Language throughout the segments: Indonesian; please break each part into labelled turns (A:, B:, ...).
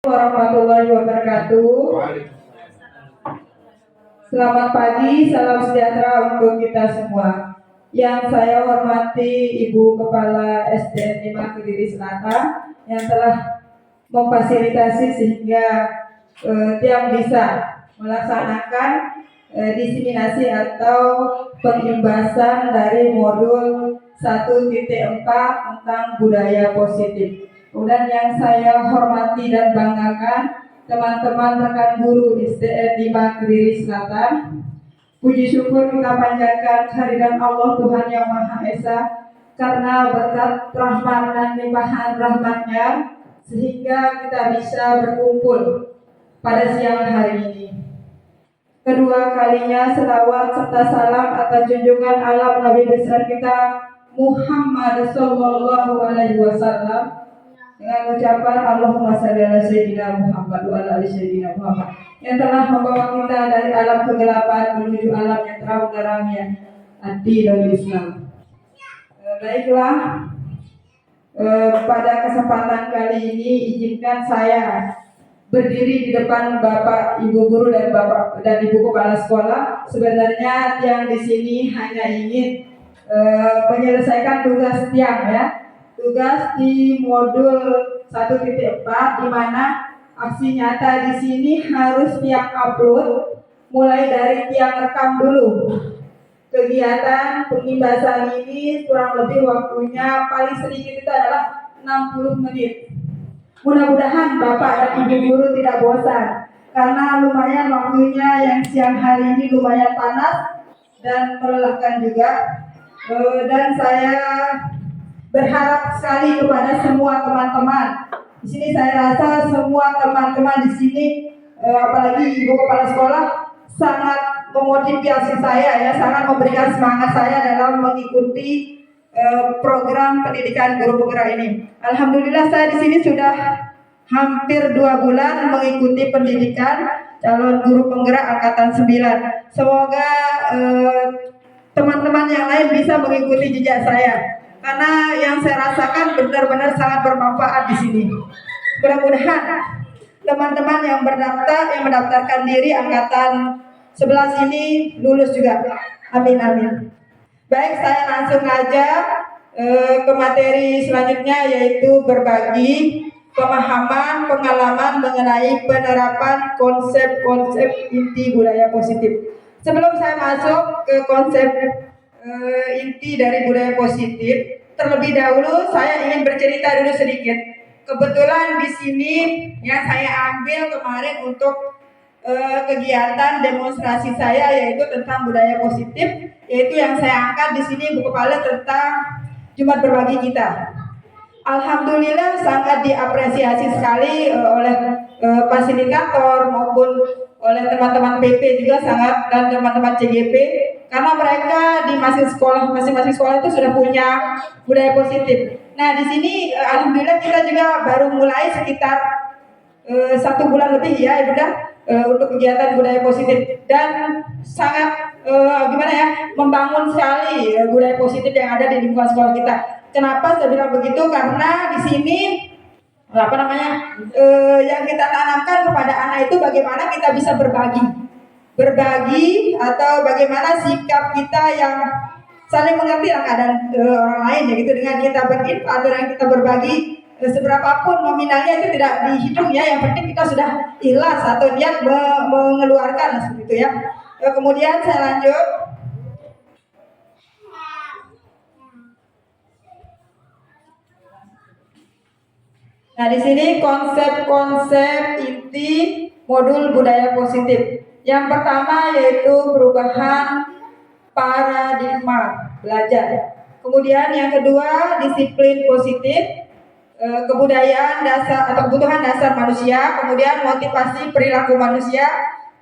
A: Warahmatullahi wabarakatuh. Selamat pagi, salam sejahtera untuk kita semua. Yang saya hormati Ibu Kepala SDN 5 Kediri Selatan yang telah memfasilitasi sehingga tiang bisa melaksanakan diseminasi atau pengimbasan dari modul 1.4 tentang budaya positif. Kemudian yang saya hormati dan banggakan teman-teman rekan guru SDN 5 Kediri Selatan. Puji syukur kita panjatkan kehadiran Allah Tuhan Yang Maha Esa karena berkat rahmat dan limpahan rahmat-Nya sehingga kita bisa berkumpul pada siang hari ini. Kedua kalinya selawat serta salam atas junjungan alam Nabi besar kita Muhammad Sallallahu Alaihi Wasallam dengan ucapan Allahumma shalli ala sayyidina Muhammad wa ala ali sayyidina Muhammad yang telah membawa kita dari alam kegelapan menuju alam yang terang benderangnya ad-dinul Islam. Baiklah, pada kesempatan kali ini izinkan saya berdiri di depan Bapak, Ibu guru dan Bapak dan Ibu kepala sekolah. Sebenarnya tiang di sini hanya ingin menyelesaikan tugas tiang ya. Tugas di modul 1.4 di mana aksi nyata di sini harus tiang upload mulai dari tiang rekam dulu. Kegiatan pengimbasan ini kurang lebih waktunya paling sedikit itu adalah 60 menit. Mudah-mudahan Bapak dan Ibu guru tidak bosan karena lumayan waktunya yang siang hari ini lumayan panas dan melelahkan juga. Dan saya berharap sekali kepada semua teman-teman. Di sini saya rasa semua teman-teman di sini, apalagi Ibu kepala sekolah, sangat memotivasi saya ya, sangat memberikan semangat saya dalam mengikuti program pendidikan guru penggerak ini. Alhamdulillah saya di sini sudah hampir 2 bulan mengikuti pendidikan calon guru penggerak angkatan 9. Semoga teman-teman yang lain bisa mengikuti jejak saya karena yang saya rasakan benar-benar sangat bermanfaat di sini. Mudah-mudahan teman-teman yang mendaftarkan diri angkatan 11 ini lulus juga. Amin amin. Baik, saya langsung aja ke materi selanjutnya, yaitu berbagi pemahaman, pengalaman mengenai penerapan konsep-konsep inti budaya positif. Sebelum saya masuk ke konsep inti dari budaya positif, terlebih dahulu saya ingin bercerita dulu sedikit. Kebetulan di sini yang saya ambil kemarin untuk kegiatan demonstrasi saya yaitu tentang budaya positif, yaitu yang saya angkat di sini Bu Kepala tentang Jumat Berbagi kita. Alhamdulillah sangat diapresiasi sekali oleh fasilitator maupun oleh teman-teman PP juga sangat, dan teman-teman CGP, karena mereka di masing-masing sekolah itu sudah punya budaya positif. Nah di sini alhamdulillah kita juga baru mulai sekitar 1 bulan lebih ya Ibunda untuk kegiatan budaya positif, dan sangat membangun sekali budaya positif yang ada di lingkungan sekolah kita. Kenapa saya bilang begitu? Karena di sini yang kita tanamkan kepada anak itu bagaimana kita bisa berbagi atau bagaimana sikap kita yang saling mengerti keadaan orang lain ya gitu, dengan kita berinfak atau dengan kita berbagi seberapapun nominalnya itu tidak dihitung ya, yang penting kita sudah ikhlas atau niat mengeluarkan seperti itu ya. Kemudian saya lanjut. Nah di sini konsep-konsep inti modul budaya positif. Yang pertama yaitu perubahan paradigma belajar. Kemudian yang kedua disiplin positif. Kebudayaan dasar atau kebutuhan dasar manusia, kemudian motivasi perilaku manusia,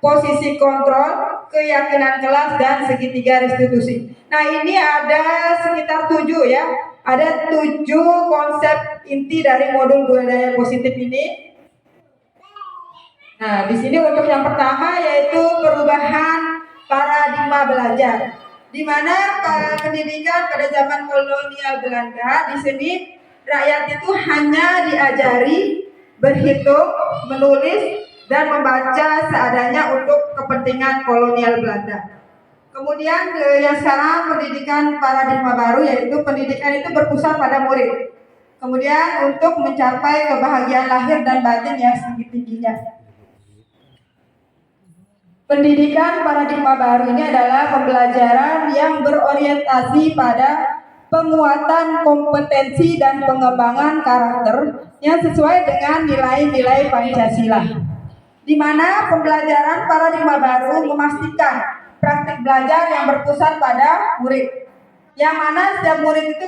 A: posisi kontrol, keyakinan kelas, dan segitiga restitusi. Nah ini ada sekitar 7 ya, ada 7 konsep inti dari modul budaya positif ini. Nah di sini untuk yang pertama yaitu perubahan paradigma belajar, di mana pendidikan pada zaman kolonial Belanda di sini rakyat itu hanya diajari berhitung, menulis, dan membaca seadanya untuk kepentingan kolonial Belanda. Kemudian yang sekarang pendidikan paradigma baru, yaitu pendidikan itu berpusat pada murid. Kemudian untuk mencapai kebahagiaan lahir dan batin yang setinggi-tingginya. Pendidikan paradigma baru ini adalah pembelajaran yang berorientasi pada penguatan kompetensi dan pengembangan karakter yang sesuai dengan nilai-nilai Pancasila, di mana pembelajaran paradigma baru memastikan praktik belajar yang berpusat pada murid, yang mana setiap murid itu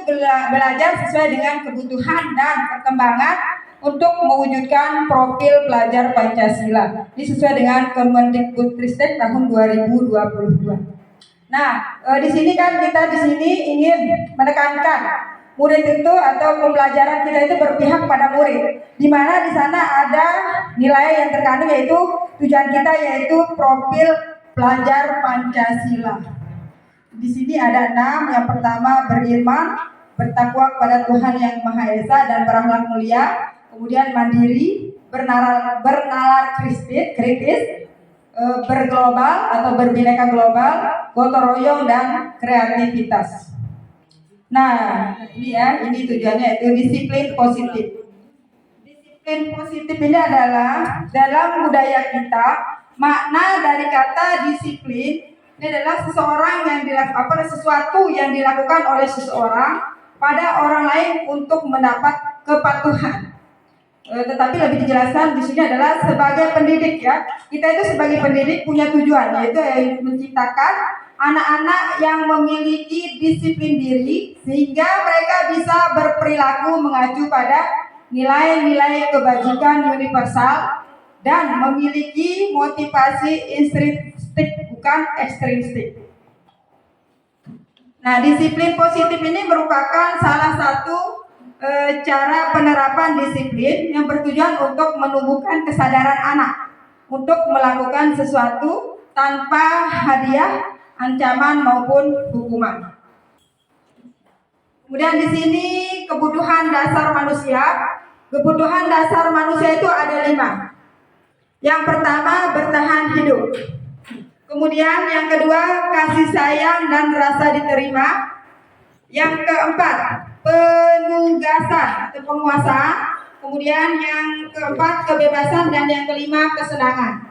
A: belajar sesuai dengan kebutuhan dan perkembangan untuk mewujudkan profil pelajar Pancasila. Ini sesuai dengan Kemendikbudristek tahun 2022. Nah, di sini kan kita di sini ingin menekankan murid itu atau pembelajaran kita itu berpihak pada murid, di mana di sana ada nilai yang terkandung, yaitu tujuan kita yaitu profil pelajar Pancasila. Di sini ada 6. Yang pertama, beriman, bertakwa kepada Tuhan yang Maha Esa dan berakhlak mulia. Kemudian mandiri, bernalar kritis, berglobal atau berbineka global, gotong royong, dan kreativitas. Nah, ini tujuannya itu disiplin positif. Disiplin positif ini adalah dalam budaya kita, makna dari kata disiplin ini adalah sesuatu yang dilakukan oleh seseorang pada orang lain untuk mendapat kepatuhan. Tetapi lebih dijelaskan di sini adalah sebagai pendidik, ya. Kita itu sebagai pendidik punya tujuan, yaitu menciptakan anak-anak yang memiliki disiplin diri sehingga mereka bisa berperilaku mengacu pada nilai-nilai kebajikan universal dan memiliki motivasi intrinsik bukan ekstrinsik. Nah, disiplin positif ini merupakan salah satu cara penerapan disiplin yang bertujuan untuk menumbuhkan kesadaran anak untuk melakukan sesuatu tanpa hadiah, ancaman maupun hukuman. Kemudian di sini kebutuhan dasar manusia. Kebutuhan dasar manusia itu ada 5. Yang pertama, bertahan hidup. Kemudian yang kedua, kasih sayang dan rasa diterima. Yang keempat, penugasan atau penguasaan. Kemudian yang keempat, kebebasan, dan yang kelima, kesenangan.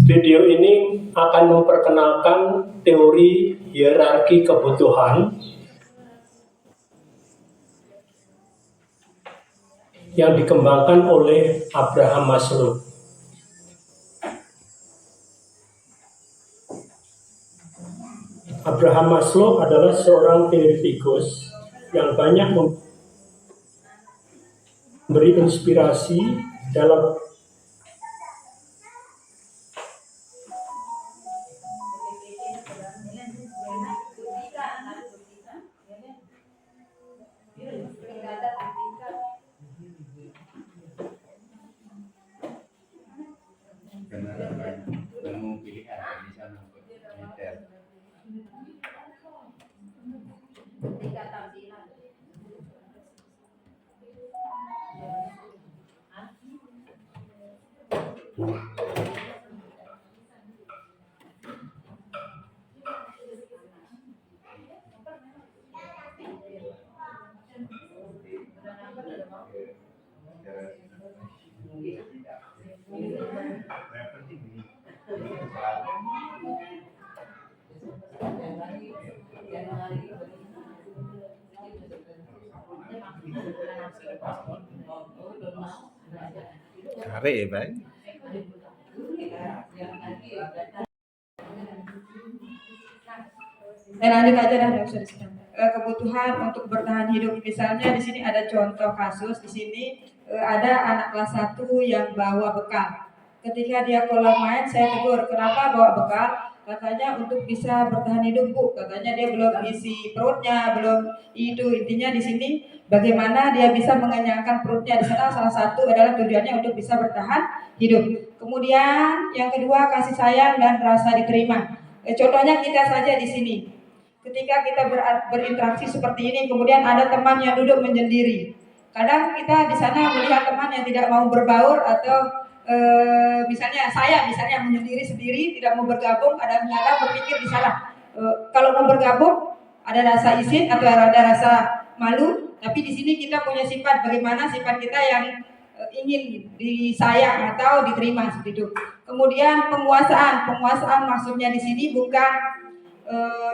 B: Video ini akan memperkenalkan teori hierarki kebutuhan yang dikembangkan oleh Abraham Maslow. Abraham Maslow adalah seorang teoretikus yang banyak memberi inspirasi dalam
C: penemu pilihan di sana militer.
D: Kare ya, Bang.
A: Saya lanjut aja dah, nggak usah diserang. Kebutuhan untuk bertahan hidup, misalnya di sini ada contoh kasus. Di sini ada anak kelas 1 yang bawa bekal. Ketika dia keluar main, saya tegur, kenapa bawa bekal? Katanya untuk bisa bertahan hidup, Bu. Katanya dia belum isi perutnya, belum itu. Intinya di sini bagaimana dia bisa mengenyangkan perutnya. Di sana salah satu adalah tujuannya untuk bisa bertahan hidup. Kemudian yang kedua, kasih sayang dan rasa diterima. Contohnya kita saja di sini. Ketika kita berinteraksi seperti ini, kemudian ada teman yang duduk menyendiri. Kadang kita di sana melihat teman yang tidak mau berbaur atau misalnya saya menyendiri sendiri, tidak mau bergabung. Kadang-kadang berpikir di sana kalau mau bergabung ada rasa izin atau ada rasa malu. Tapi di sini kita punya sifat, bagaimana sifat kita yang ingin disayang atau diterima seperti itu. Kemudian penguasaan maksudnya di sini bukan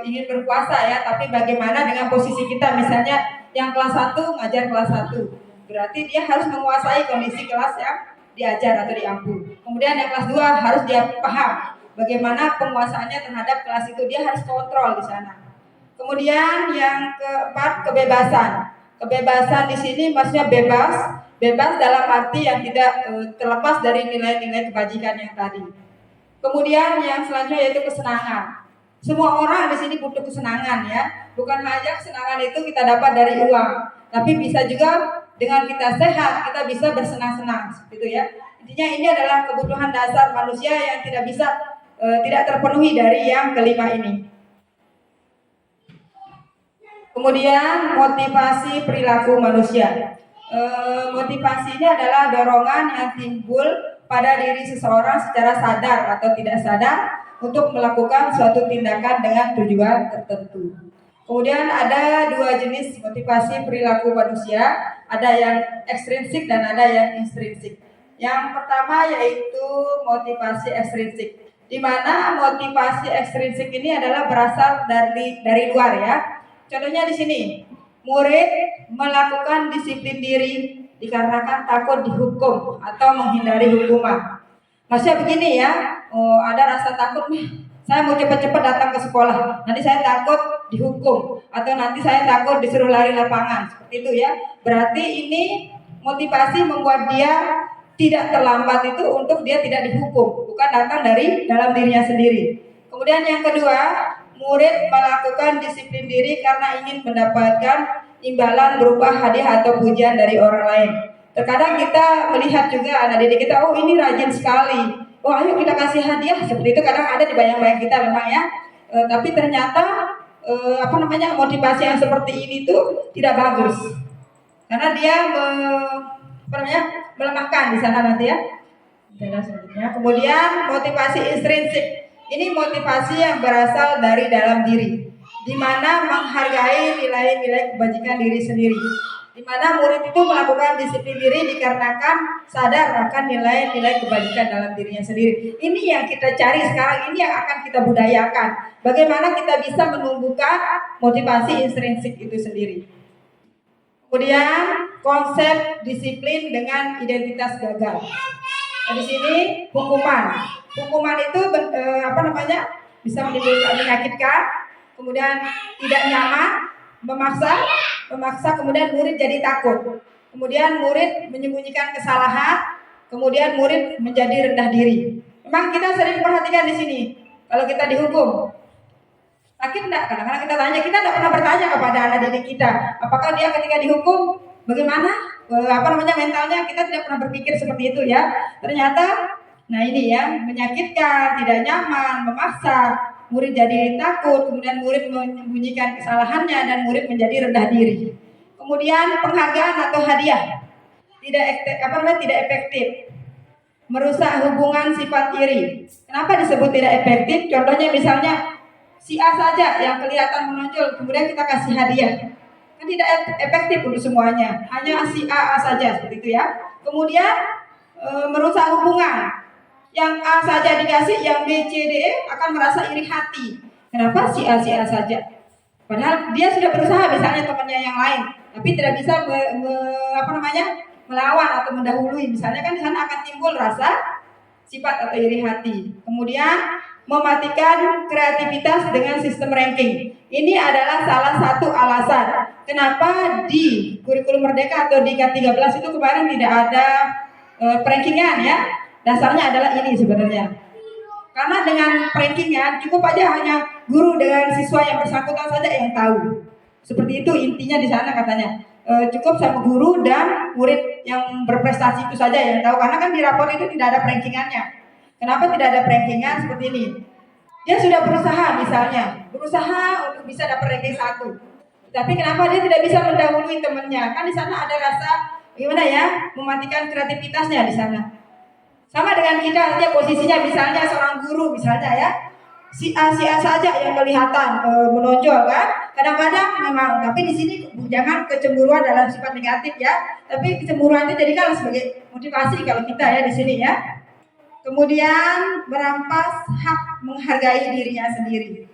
A: ingin berkuasa ya, tapi bagaimana dengan posisi kita. Misalnya yang kelas 1 ngajar kelas 1, berarti dia harus menguasai kondisi kelas yang diajar atau diampu. Kemudian yang kelas 2 harus dia paham bagaimana penguasaannya terhadap kelas itu, dia harus kontrol di sana. Kemudian yang keempat, kebebasan di sini maksudnya bebas dalam arti yang tidak terlepas dari nilai-nilai kebajikan yang tadi. Kemudian yang selanjutnya yaitu kesenangan. Semua orang di sini butuh kesenangan ya. Bukan hanya kesenangan itu kita dapat dari uang, tapi bisa juga dengan kita sehat kita bisa bersenang-senang seperti itu ya. Intinya ini adalah kebutuhan dasar manusia yang tidak bisa tidak terpenuhi dari yang kelima ini. Kemudian motivasi perilaku manusia. Motivasi ini adalah dorongan yang timbul pada diri seseorang secara sadar atau tidak sadar untuk melakukan suatu tindakan dengan tujuan tertentu. Kemudian ada 2 jenis motivasi perilaku manusia, ada yang ekstrinsik dan ada yang intrinsik. Yang pertama yaitu motivasi ekstrinsik, di mana motivasi ekstrinsik ini adalah berasal dari luar ya. Contohnya di sini, murid melakukan disiplin diri dikarenakan takut dihukum atau menghindari hukuman. Maksudnya begini ya, ada rasa takut nih, saya mau cepat-cepat datang ke sekolah, nanti saya takut dihukum atau nanti saya takut disuruh lari lapangan, seperti itu ya. Berarti ini motivasi membuat dia tidak terlambat itu untuk dia tidak dihukum, bukan datang dari dalam dirinya sendiri. Kemudian yang kedua, murid melakukan disiplin diri karena ingin mendapatkan imbalan berupa hadiah atau pujian dari orang lain. Terkadang kita melihat juga anak didik kita, oh ini rajin sekali, oh ayo kita kasih hadiah, seperti itu kadang ada di bayang-bayang kita memang ya. Tapi ternyata motivasi yang seperti ini tuh tidak bagus, karena dia melemahkan di sana nanti ya. Kemudian motivasi intrinsik, ini motivasi yang berasal dari dalam diri, di mana menghargai nilai-nilai kebajikan diri sendiri, di mana murid itu melakukan disiplin diri dikarenakan sadar akan nilai-nilai kebajikan dalam dirinya sendiri. Ini yang kita cari sekarang, ini yang akan kita budayakan. Bagaimana kita bisa menumbuhkan motivasi intrinsik itu sendiri. Kemudian konsep disiplin dengan identitas gagal. Nah, di sini hukuman itu bisa menimbulkan menyakitkan, kemudian tidak nyaman, memaksa, kemudian murid jadi takut, kemudian murid menyembunyikan kesalahan, kemudian murid menjadi rendah diri. Memang kita sering perhatikan di sini, kalau kita dihukum, sakit enggak? Kadang-kadang kita tanya, kita tidak pernah bertanya kepada anak didik kita, apakah dia ketika dihukum bagaimana mentalnya, kita tidak pernah berpikir seperti itu ya. Ternyata Nah ini ya, menyakitkan, tidak nyaman, memaksa, murid jadi takut, kemudian murid menyembunyikan kesalahannya dan murid menjadi rendah diri. Kemudian penghargaan atau hadiah tidak efektif, merusak hubungan sifat iri. Kenapa disebut tidak efektif? Contohnya misalnya si A saja yang kelihatan menonjol, kemudian kita kasih hadiah, kan tidak efektif untuk semuanya, hanya si A saja seperti itu ya. Kemudian merusak hubungan, yang A saja dikasih, yang B, C, D, E akan merasa iri hati. Kenapa si A saja? Padahal dia sudah berusaha misalnya temannya yang lain, tapi tidak bisa melawan atau mendahului. Misalnya kan di sana akan timbul rasa sifat atau iri hati. Kemudian mematikan kreativitas dengan sistem ranking. Ini adalah salah satu alasan kenapa di kurikulum Merdeka atau di K13 itu kemarin tidak ada rankingan ya. Dasarnya adalah ini sebenarnya. Karena dengan rankingan cukup aja hanya guru dengan siswa yang bersangkutan saja yang tahu. Seperti itu intinya di sana katanya. Cukup sama guru dan murid yang berprestasi itu saja yang tahu, karena kan di rapor itu tidak ada rankingannya. Kenapa tidak ada rankingan seperti ini? Dia sudah berusaha untuk bisa dapat ranking 1. Tapi kenapa dia tidak bisa mendahului temannya? Kan di sana ada rasa gimana ya, mematikan kreativitasnya di sana. Sama dengan kita saja posisinya, misalnya seorang guru misalnya ya, si A saja yang kelihatan menonjol kan. Kadang-kadang memang, tapi di sini jangan kecemburuan dalam sifat negatif ya. Tapi kecemburuan itu jadikan sebagai motivasi kalau kita ya di sini ya. Kemudian merampas hak menghargai dirinya sendiri.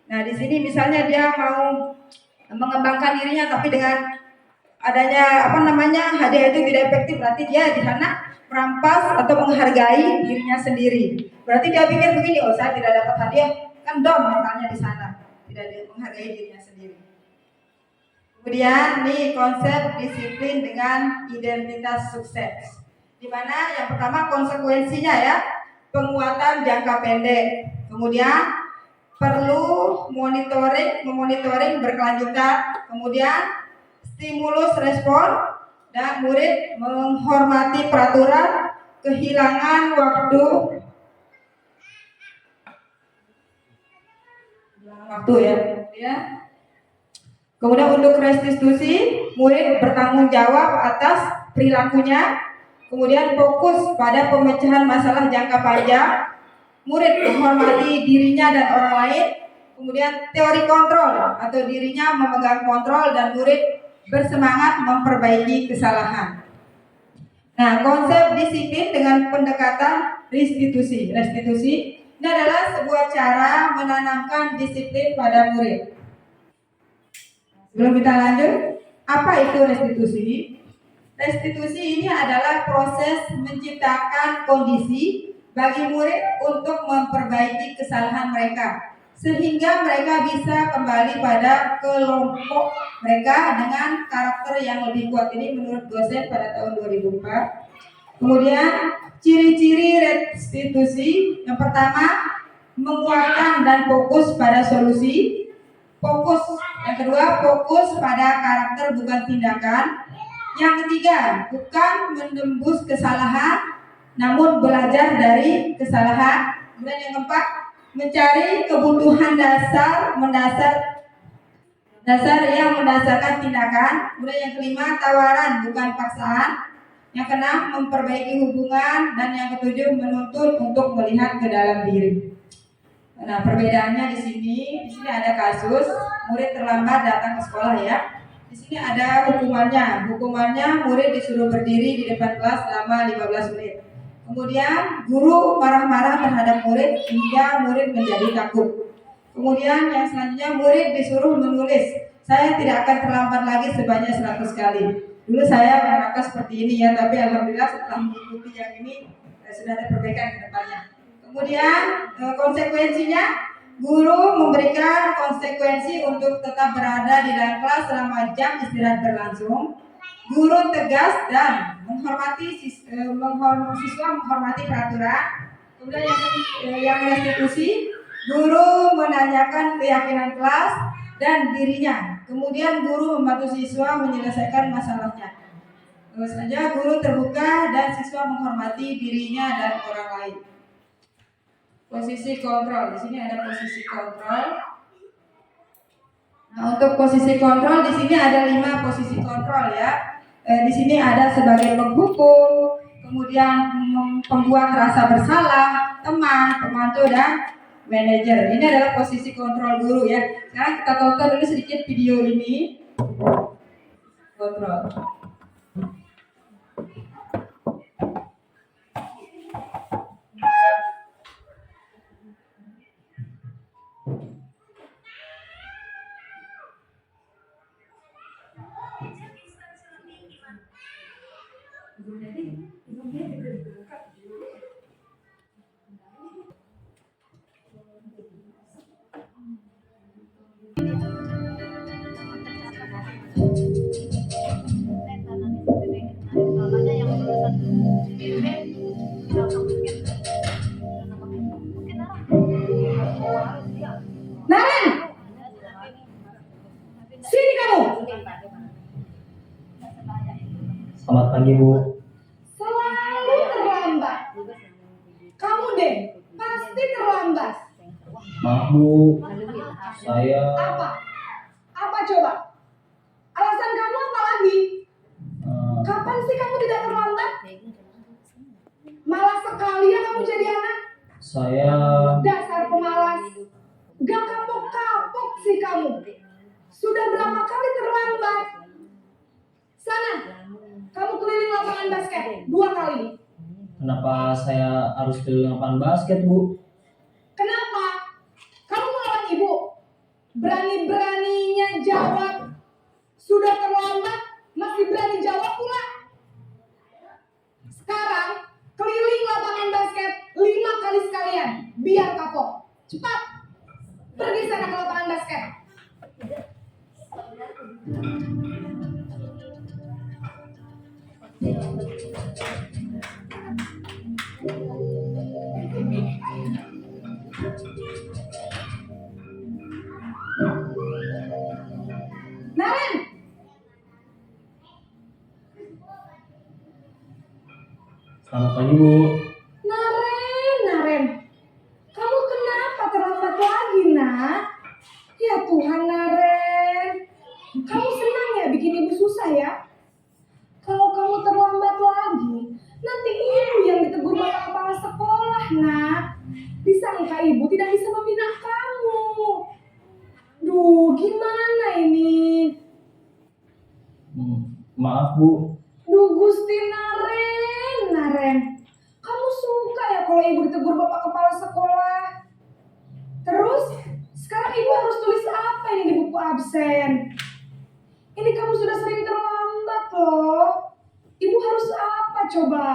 A: Nah di sini misalnya dia mau mengembangkan dirinya, tapi dengan adanya hadiah itu tidak efektif, berarti dia di sana merampas atau menghargai dirinya sendiri. Berarti dia pikir begini, oh saya tidak dapat hadiah, kan down mentalnya di sana, tidak menghargai dirinya sendiri. Kemudian nih konsep disiplin dengan identitas sukses, di mana yang pertama konsekuensinya ya, penguatan jangka pendek. Kemudian perlu memonitoring berkelanjutan. Kemudian stimulus respon, dan murid menghormati peraturan, kehilangan waktu ya. Kemudian untuk restitusi, murid bertanggung jawab atas perilakunya. Kemudian fokus pada pemecahan masalah jangka panjang, murid menghormati dirinya dan orang lain. Kemudian teori kontrol atau dirinya memegang kontrol dan murid bersemangat memperbaiki kesalahan. Nah, konsep disiplin dengan pendekatan restitusi. Restitusi ini adalah sebuah cara menanamkan disiplin pada murid. Sebelum kita lanjut, apa itu restitusi? Restitusi ini adalah proses menciptakan kondisi bagi murid untuk memperbaiki kesalahan mereka, sehingga mereka bisa kembali pada kelompok mereka dengan karakter yang lebih kuat. Ini menurut dosen pada tahun 2004. Kemudian ciri-ciri restitusi, yang pertama menguatkan dan fokus pada solusi. Yang kedua fokus pada karakter bukan tindakan. Yang ketiga bukan menembus kesalahan, namun belajar dari kesalahan. Kemudian yang keempat mencari kebutuhan dasar yang mendasarkan tindakan. Kemudian yang kelima tawaran bukan paksaan. Yang keenam memperbaiki hubungan, dan yang ketujuh menuntut untuk melihat ke dalam diri. Nah, perbedaannya di sini ada kasus murid terlambat datang ke sekolah ya. Di sini ada hukumannya. Hukumannya murid disuruh berdiri di depan kelas selama 15 menit. Kemudian guru marah-marah terhadap murid hingga murid menjadi takut. Kemudian yang selanjutnya murid disuruh menulis, saya tidak akan terlambat lagi sebanyak 100 kali. Dulu saya menerapkan seperti ini ya, tapi alhamdulillah setelah mengikuti yang ini sudah ada perbaikan ke depannya. Kemudian konsekuensinya, guru memberikan konsekuensi untuk tetap berada di dalam kelas selama jam istirahat berlangsung. Guru tegas dan siswa menghormati peraturan. Kemudian yang restitusi, guru menanyakan keyakinan kelas dan dirinya. Kemudian guru membantu siswa menyelesaikan masalahnya. Bahwasanya guru terbuka dan siswa menghormati dirinya dan orang lain. Posisi kontrol, di sini ada posisi kontrol. Nah, untuk posisi kontrol di sini ada 5 posisi kontrol ya. Di sini ada sebagai penghukum, kemudian pembuat rasa bersalah, teman, pembantu dan manajer. Ini adalah posisi kontrol guru ya. Sekarang kita tonton dulu sedikit video ini. Kontrol. Naren, sini kamu.
E: Selamat pagi, Bu.
A: Selalu terlambat. Kamu deh, pasti terlambat.
E: Maaf, Bu. Saya
A: Apa? Apa coba? Alasan kamu apa lagi? Kapan sih kamu tidak terlambat? Malas sekali ya kamu jadi anak.
E: saya
A: Dasar pemalas. Gak kapok-kapok sih kamu. Sudah berapa kali terlambat? Sana, kamu keliling lapangan basket 2 kali.
E: kenapa saya harus keliling lapangan basket, Bu?
A: Kenapa? Kamu melawan ibu. Berani-beraninya jawab. Sudah terlambat, masih berani jawab pula. Sekarang, keliling lapangan basket 5 kali sekalian. Biar kapok. Cepat. Pergi sana ke lapangan basket. Naren,
E: Selamat pagi, Bu.
A: Naren, kamu kenapa terlambat lagi, nak? Ya Tuhan, Naren, kamu senang ya bikin ibu susah ya? Kalau kamu terlambat lagi, nanti ibu yang ditegur bapak kepala sekolah, nak. Disangka ibu tidak bisa membina kamu. Duh, gimana ini?
E: Maaf, Bu.
A: Duh, Gusti Naren, kamu suka ya kalau ibu ditegur bapak kepala sekolah? Terus, sekarang ibu harus tulis apa ini di buku absen? Ini kamu sudah sering terlambat loh. Ibu harus apa coba?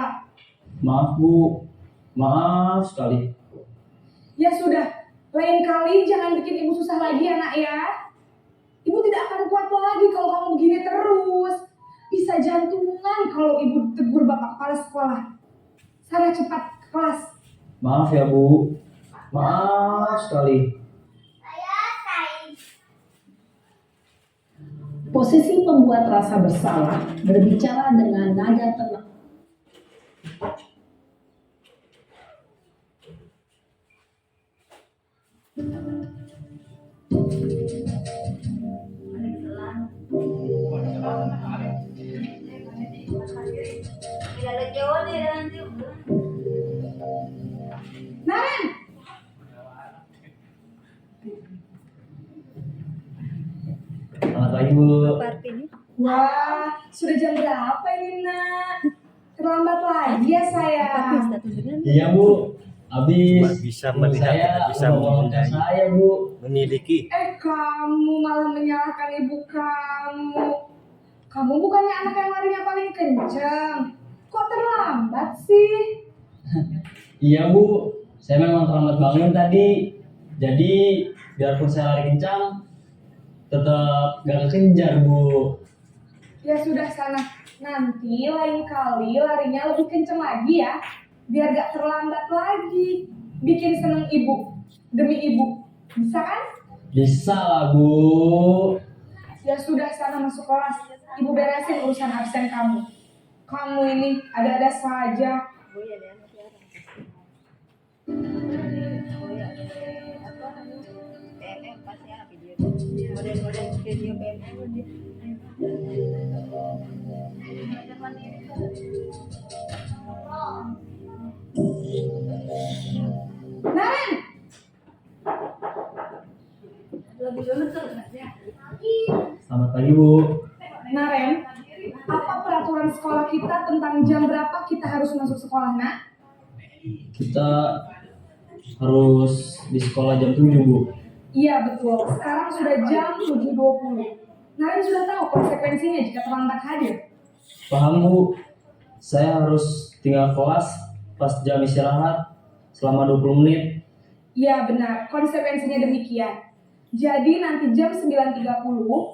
E: Maaf, Bu. Maaf sekali.
A: Ya sudah, lain kali jangan bikin ibu susah lagi ya nak ya. Ibu tidak akan kuat lagi kalau kamu begini terus. Bisa jantungan kalau ibu tegur bapak kepala sekolah. Sana cepat ke kelas.
E: Maaf ya, Bu. Maaf sekali.
F: Posisi pembuat rasa bersalah berbicara dengan nada tenang.
A: Naren,
E: Selamat pagi, Bu.
A: wah sudah jam berapa ini nak? Terlambat lagi ya sayang.
E: Iya, Bu. Habis
D: Bisa
E: ibu
D: melihat,
E: saya
D: bisa
E: membawa
D: mempunyai.
E: saya, Bu.
D: Memiliki.
A: Kamu malah menyalahkan ibu kamu. Kamu bukannya anak yang larinya paling kencang. Kok terlambat sih?
E: Iya, Bu. Saya memang terlambat bangun tadi. Jadi, biarpun saya lari kencang, tetap gak kekejar, Bu.
A: Ya sudah sana. Nanti lain kali larinya lebih kencang lagi ya. Biar gak terlambat lagi. Bikin seneng ibu. Demi ibu. Bisa kan?
E: Bisa lah, Bu.
A: Ya sudah sana masuk kelas. Ibu beresin urusan absen kamu.
G: Kamu ini ada-ada saja.
F: Naren,
E: Selamat pagi Bu.
G: Naren, apa peraturan sekolah kita tentang jam berapa kita harus masuk sekolah, nak?
E: Kita harus di sekolah jam 7 Bu.
G: Iya betul, sekarang sudah jam 7.20. Naren sudah tahu konsekuensinya jika terlambat hadir.
E: Paham Bu, saya harus tinggal kelas pas jam istirahat selama 20 menit.
G: Iya benar, konsekuensinya demikian. Jadi nanti jam 9.30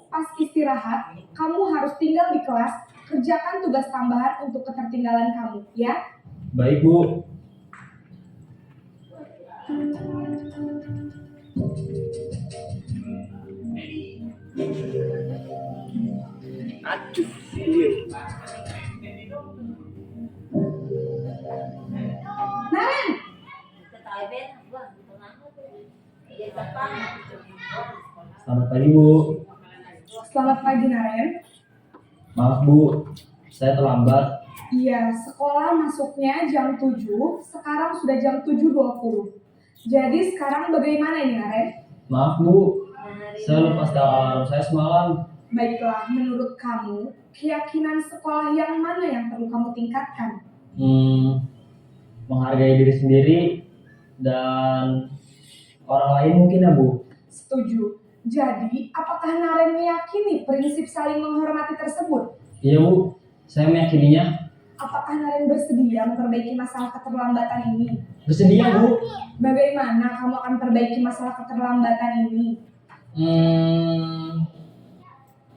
G: pas istirahat, kamu harus tinggal di kelas, kerjakan tugas tambahan untuk ketertinggalan kamu, ya?
E: Baik Bu.
F: Naren,
E: Selamat pagi Bu.
G: Selamat pagi Naren.
E: Maaf Bu, saya terlambat.
G: Iya, sekolah masuknya jam 7, sekarang sudah jam 7.20. Jadi sekarang bagaimana ini Naren?
E: Maaf Bu, saya lupa setel alarm saya semalam.
G: Baiklah, menurut kamu, keyakinan sekolah yang mana yang perlu kamu tingkatkan?
E: Menghargai diri sendiri dan orang lain mungkin ya Bu.
G: Setuju. Jadi, apakah Naren meyakini prinsip saling menghormati tersebut?
E: Iya Bu, saya meyakininya.
G: Apakah Naren bersedia memperbaiki masalah keterlambatan ini?
E: Bersedia Bu.
G: Bagaimana kamu akan perbaiki masalah keterlambatan ini?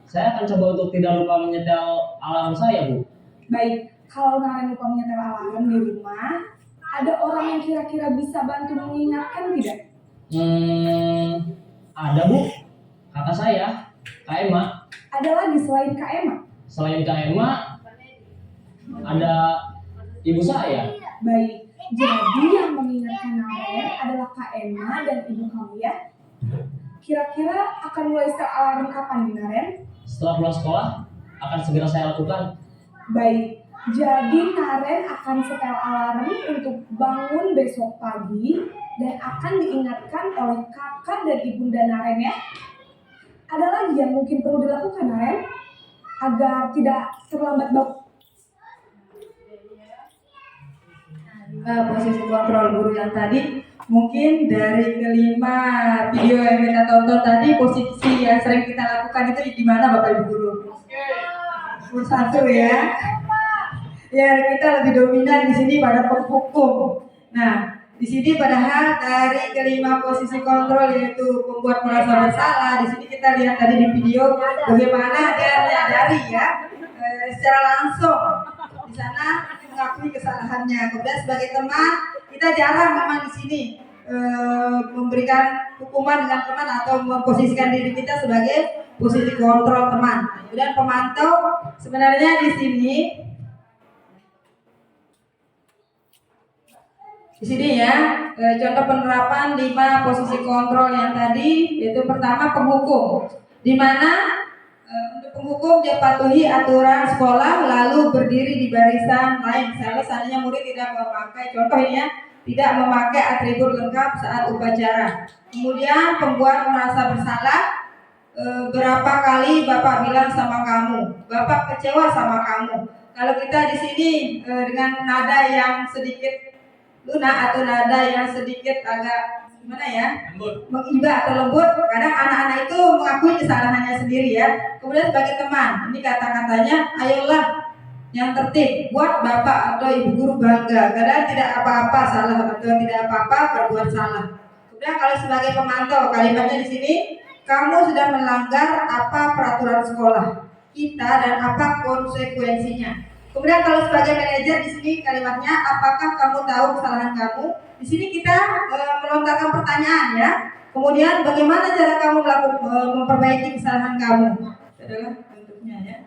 E: Saya akan coba untuk tidak lupa menyetel alarm saya Bu.
G: Baik, kalau Naren lupa menyetel alarm di rumah, ada orang yang kira-kira bisa bantu mengingatkan tidak?
E: Ada Bu, kakak saya, Kak Emma.
G: Ada lagi selain Kak Emma?
E: Selain Kak Emma, ada ibu saya.
G: Baik, jadi yang mengingatkan Naren adalah Kak Emma dan ibu kamu ya? Kira-kira akan mulai setel alarm kapan nih Naren?
E: Setelah pulang sekolah, akan segera saya lakukan.
G: Baik, jadi Naren akan setel alarm untuk bangun besok pagi dan akan diingatkan oleh kakak dan ibunda Naren ya. Ada lagi yang mungkin perlu dilakukan Naren agar tidak terlambat
A: Posisi kontrol guru yang tadi, mungkin dari kelima video yang kita tonton tadi, posisi yang sering kita lakukan itu di mana Bapak Ibu Guru? Satu ya. Ya, kita lebih dominan di sini pada penghukum. Nah, di sini padahal dari kelima posisi kontrol yaitu membuat merasa bersalah. Di sini kita lihat tadi di video bagaimana dia menyadari ya secara langsung di sana mengakui kesalahannya. Kemudian sebagai teman kita jarang memang di sini memberikan hukuman dengan teman atau memposisikan diri kita sebagai posisi kontrol teman. Kemudian pemantau sebenarnya di sini ya contoh penerapan 5 posisi kontrol yang tadi, yaitu pertama penghukum, di mana untuk penghukum dia patuhi aturan sekolah lalu berdiri di barisan lain. Seandainya murid tidak memakai, contoh ini ya, tidak memakai atribut lengkap saat upacara. Kemudian pembuat merasa bersalah, berapa kali Bapak bilang sama kamu, Bapak kecewa sama kamu. Kalau kita di sini dengan nada yang sedikit lunak atau nada yang sedikit agak gimana ya, mengiba atau lembut, kadang anak-anak itu mengakui kesalahannya sendiri ya. Kemudian sebagai teman, ini kata-katanya, ayolah yang tertib, buat bapak atau ibu guru bangga. Kadang tidak apa-apa salah atau tidak apa-apa berbuat salah. Kemudian kalau sebagai pemantau, kalimatnya di sini, kamu sudah melanggar apa peraturan sekolah kita dan apa konsekuensinya. Kemudian kalau sebagai manajer di sini kalimatnya, apakah kamu tahu kesalahan kamu? Di sini kita melontarkan pertanyaan ya. Kemudian bagaimana cara kamu memperbaiki kesalahan kamu? Adalah bentuknya ya.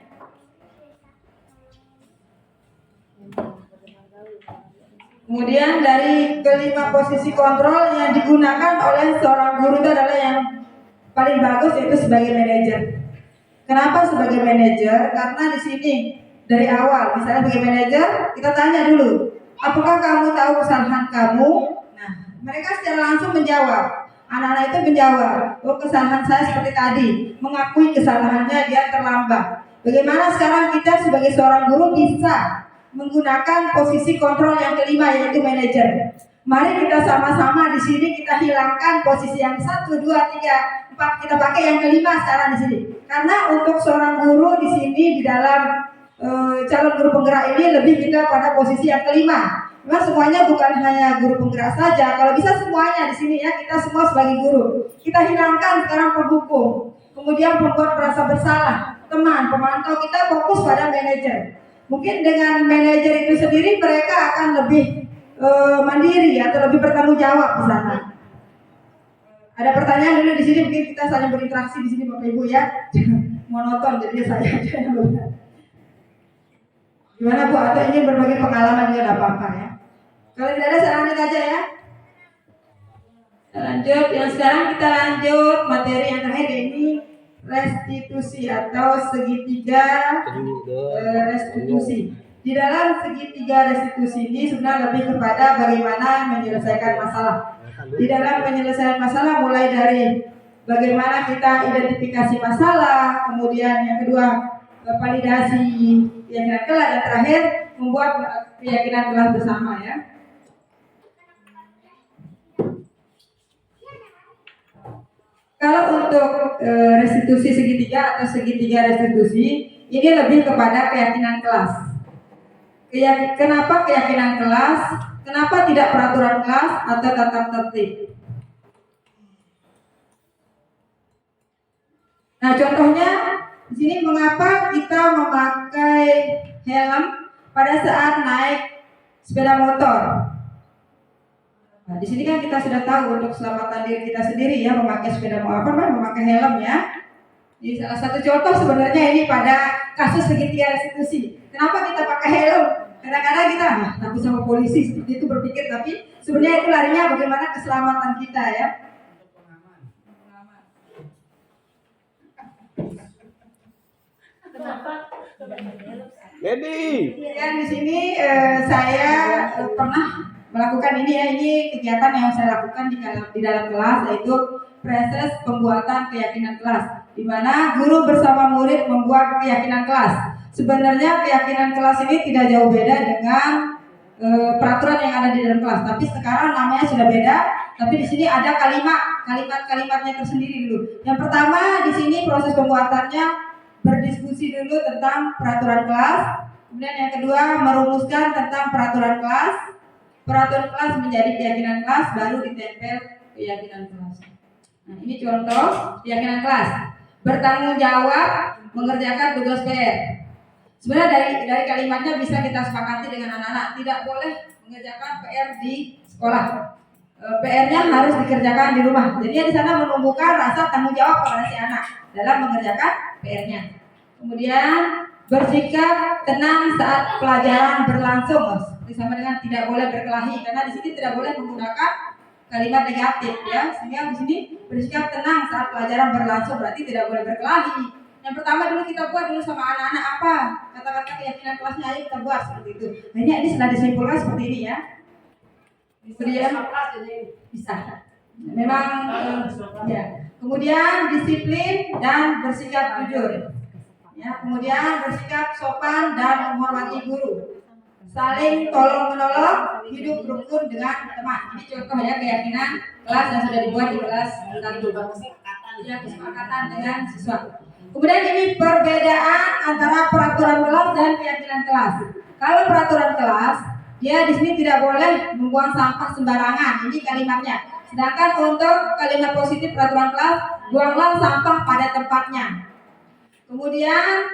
A: Kemudian dari kelima posisi kontrol yang digunakan oleh seorang guru itu adalah yang paling bagus, yaitu sebagai manajer. Kenapa sebagai manajer? Karena di sini dari awal, misalnya sebagai manajer, kita tanya dulu, apakah kamu tahu kesalahan kamu? Nah, mereka secara langsung menjawab. Anak-anak itu menjawab, oh kesalahan saya seperti tadi, mengakui kesalahannya, dia terlambat. Bagaimana sekarang kita sebagai seorang guru bisa menggunakan posisi kontrol yang kelima, yaitu manajer? Mari kita sama-sama di sini kita hilangkan posisi yang 1, 2, 3, 4, kita pakai yang kelima sekarang di sini. Karena untuk seorang guru di sini di dalam calon guru penggerak ini lebih kita pada posisi yang kelima. Memang semuanya bukan hanya guru penggerak saja. Kalau bisa semuanya di sini ya, kita semua sebagai guru. Kita hilangkan sekarang penghukum, kemudian pembuat merasa bersalah, teman, pemantau, kita fokus pada manajer. Mungkin dengan manajer itu sendiri mereka akan lebih mandiri atau lebih bertanggung jawab di sana. Ada pertanyaan dulu di sini, mungkin kita saling berinteraksi di sini Bapak Ibu ya. Monoton jadi saya aja yang benar. Gimana Bu? Atau ingin berbagi pengalaman juga tidak apa-apa ya. Kalau tidak ada saya lanjut aja ya. Kita lanjut. Yang sekarang kita lanjut materi yang terakhir, ini restitusi atau segitiga restitusi. Di dalam segitiga restitusi ini sebenarnya lebih kepada bagaimana menyelesaikan masalah. Di dalam penyelesaian masalah mulai dari bagaimana kita identifikasi masalah, kemudian yang kedua validasi keyakinan kelas, dan terakhir membuat keyakinan kelas bersama ya. Kalau untuk restitusi segitiga atau segitiga restitusi ini lebih kepada keyakinan kelas. Kenapa keyakinan kelas? Kenapa tidak peraturan kelas atau tata tertib? Nah, contohnya di sini mengapa kita memakai helm pada saat naik sepeda motor? Nah, di sini kan kita sudah tahu untuk keselamatan diri kita sendiri ya, memakai sepeda motor, memakai helm ya. Jadi salah satu contoh sebenarnya ini pada kasus segitiga restitusi. Kenapa kita pakai helm? Kadang-kadang kita takut sama polisi seperti itu berpikir, tapi sebenarnya itu larinya bagaimana keselamatan kita ya.
D: Jadi.
A: Dan di sini saya pernah melakukan ini ya, ini kegiatan yang saya lakukan di dalam kelas, yaitu proses pembuatan keyakinan kelas, di mana guru bersama murid membuat keyakinan kelas. Sebenarnya keyakinan kelas ini tidak jauh beda dengan peraturan yang ada di dalam kelas, tapi sekarang namanya sudah beda. Tapi di sini ada kalimat-kalimatnya tersendiri dulu. Yang pertama di sini proses pembuatannya berdiskusi dulu tentang peraturan kelas. Kemudian yang kedua merumuskan tentang peraturan kelas. Peraturan kelas menjadi keyakinan kelas, baru ditempel keyakinan kelas. Nah, ini contoh keyakinan kelas. Bertanggung jawab mengerjakan tugas PR. Sebenarnya dari kalimatnya bisa kita sepakati dengan anak-anak, tidak boleh mengerjakan PR di sekolah. PR-nya harus dikerjakan di rumah. Jadi di sana menumbuhkan rasa tanggung jawab pada si anak dalam mengerjakan PR-nya. Kemudian bersikap tenang saat pelajaran berlangsung. Sama dengan tidak boleh berkelahi, karena di sini tidak boleh menggunakan kalimat negatif ya. Sehingga di sini bersikap tenang saat pelajaran berlangsung berarti tidak boleh berkelahi. Yang pertama dulu kita buat dulu sama anak-anak apa kata-kata keyakinan kelasnya, ayo kita buat seperti itu. Nah, ini sudah disimpulkan seperti ini ya. Kemudian bisa. Memang ya. Kemudian disiplin dan bersikap jujur. Ya, kemudian bersikap sopan dan menghormati guru. Saling tolong menolong, hidup rukun dengan teman. Ini contoh ya keyakinan kelas yang sudah dibuat di kelas 1. Ya, kesepakatan dengan siswa. Kemudian ini perbedaan antara peraturan kelas dan keyakinan kelas. Kalau peraturan kelas, dia di sini tidak boleh membuang sampah sembarangan. Ini kalimatnya. Sedangkan untuk kalimat positif peraturan kelas, buanglah sampah pada tempatnya. Kemudian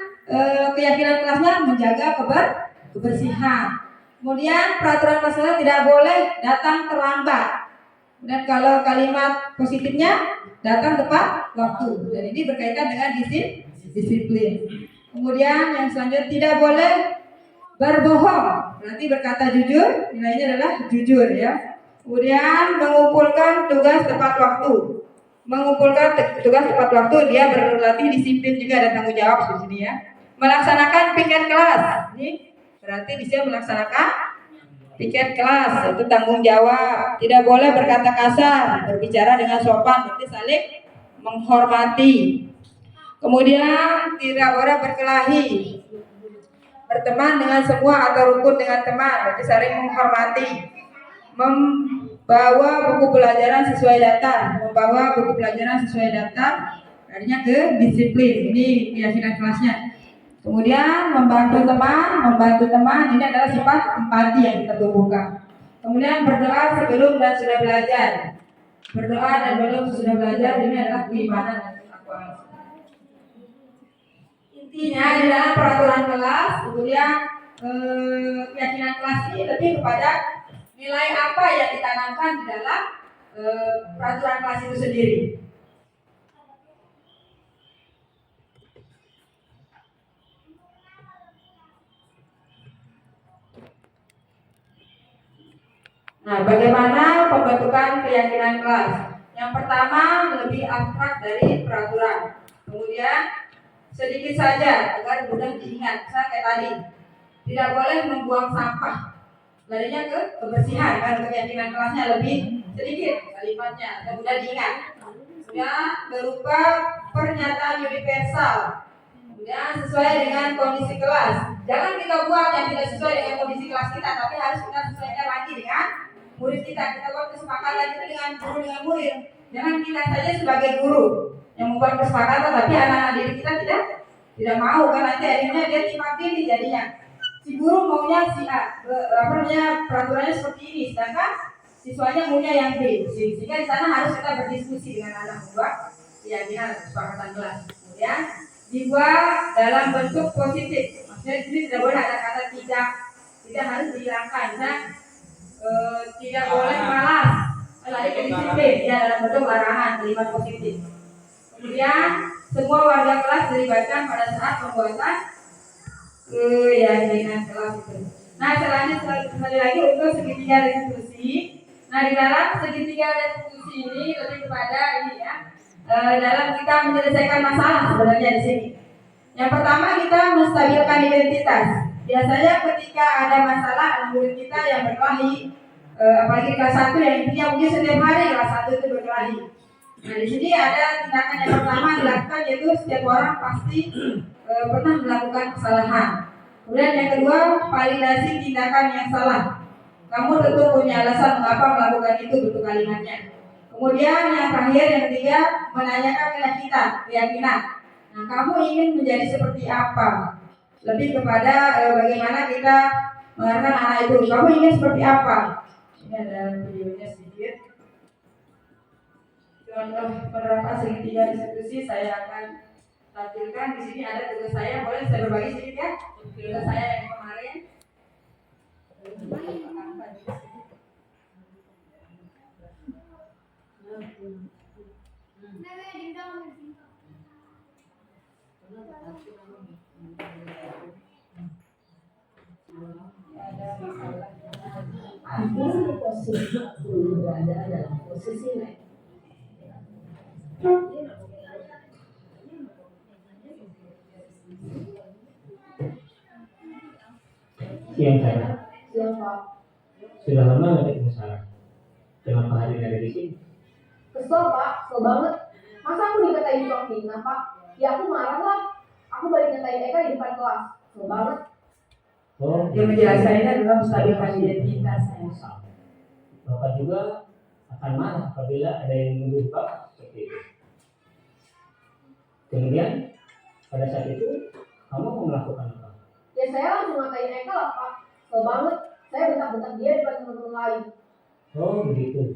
A: keyakinan kelasnya menjaga kebersihan. Kemudian peraturan kelasnya tidak boleh datang terlambat. Dan kalau kalimat positifnya datang tepat waktu. Dan ini berkaitan dengan disiplin. Kemudian yang selanjutnya tidak boleh Berbohong, berarti berkata jujur, nilainya adalah jujur ya. Kemudian mengumpulkan tugas tepat waktu. Mengumpulkan tugas tepat waktu, dia berlatih disiplin juga dan tanggung jawab di sini ya. Melaksanakan piket kelas. Ini berarti dia melaksanakan piket kelas, itu tanggung jawab. Tidak boleh berkata kasar, berbicara dengan sopan, berarti saling menghormati. Kemudian tidak boleh berkelahi, berteman dengan semua atau rukun dengan teman, berarti saling menghormati. Membawa buku pelajaran sesuai daftar, artinya ke disiplin. Ini keyakinan kelasnya. Kemudian membantu teman, ini adalah sifat empati yang kita tumbuhkan. Kemudian berdoa sebelum dan sudah belajar. Berdoa dan belum sudah belajar, ini adalah keimanan dan ketakwaan. Intinya di dalam peraturan kelas, kemudian keyakinan kelas ini lebih kepada nilai apa yang ditanamkan di dalam peraturan kelas itu sendiri. Nah, bagaimana pembentukan keyakinan kelas? Yang pertama lebih abstrak dari peraturan. Kemudian sedikit saja agar mudah diingat. Misalnya kayak tadi, tidak boleh membuang sampah. Larinya ke kebersihan, kan keyakinan kelasnya lebih sedikit kalimatnya, dan mudah diingat. Kemudian berupa pernyataan universal. Kemudian sesuai dengan kondisi kelas. Jangan kita buat yang tidak sesuai dengan kondisi kelas kita, tapi harus kita sesuaikan lagi dengan murid kita. Kita buat kesepakatan itu dengan guru dengan murid. Jangan kita saja sebagai guru yang membuat kesepakatan, tapi anak-anak didik kita tidak mau, kan nanti akhirnya dia timpang tindih jadinya. Si guru maunya si A, peraturannya seperti ini, sedangkan siswanya maunya yang B. Sehingga di sana harus kita berdiskusi dengan anak membuat keyakinan kesepakatan kelas. Kemudian dibuat dalam bentuk positif. Maksudnya di sini tidak boleh ada kata tidak harus dihilangkan. Misalnya tidak boleh malas, lari ke disiplin, ya dalam bentuk larangan, kalimat positif. Kemudian semua warga kelas dilibatkan pada saat pembuatan keyakinan kelas itu. Nah, selanjutnya sekali lagi untuk segitiga diskusi. Nah, di dalam segitiga diskusi ini lebih kepada ini ya, dalam kita menyelesaikan masalah sebenarnya di sini. Yang pertama kita menstabilkan identitas. Biasanya ketika ada masalah anak murid kita yang berkelahi, apalagi kelas 1 yang intinya mungkin setiap hari kelas 1 itu berkelahi. Nah, di sini ada tindakan yang pertama dilakukan, yaitu setiap orang pasti pernah melakukan kesalahan. Kemudian yang kedua, validasi tindakan yang salah. Kamu tentu punya alasan mengapa melakukan itu, bentuk kalimatnya. Kemudian yang terakhir, yang ketiga, menanyakan keyakinan. Nah, kamu ingin menjadi seperti apa? Lebih kepada bagaimana kita mengarahkan anak itu. Kamu ingin seperti apa? Ini ada videonya sedikit. Contoh penerapan segitiga diskusi saya akan tampilkan. Di sini ada tugas saya, boleh saya berbagi sedikit ya? Tugas saya yang kemarin.
F: Di posisi berada dalam posisi naik.
B: Siang saya.
G: Siang Pak.
B: Sudah lama nggak ketemu Sarah? Kenapa hari ini ada di sini?
G: Kesel Pak, kesel banget. Masa aku dikatain tukang fitnah Pak? Ya aku marah lah. Aku balik ngatain Eka di depan kelas. Kesel banget.
B: Oh,
A: Yang menjelaskan ini adalah menstabilkan identitas.
B: Bapak juga akan marah apabila ada yang menuduh Bapak seperti itu. Kemudian pada saat itu kamu mau melakukan apa?
G: Ya saya langsung ngatain Eka lah Pak. Kesel banget. Saya bentak-bentak dia di depan teman-teman lain.
B: Oh begitu.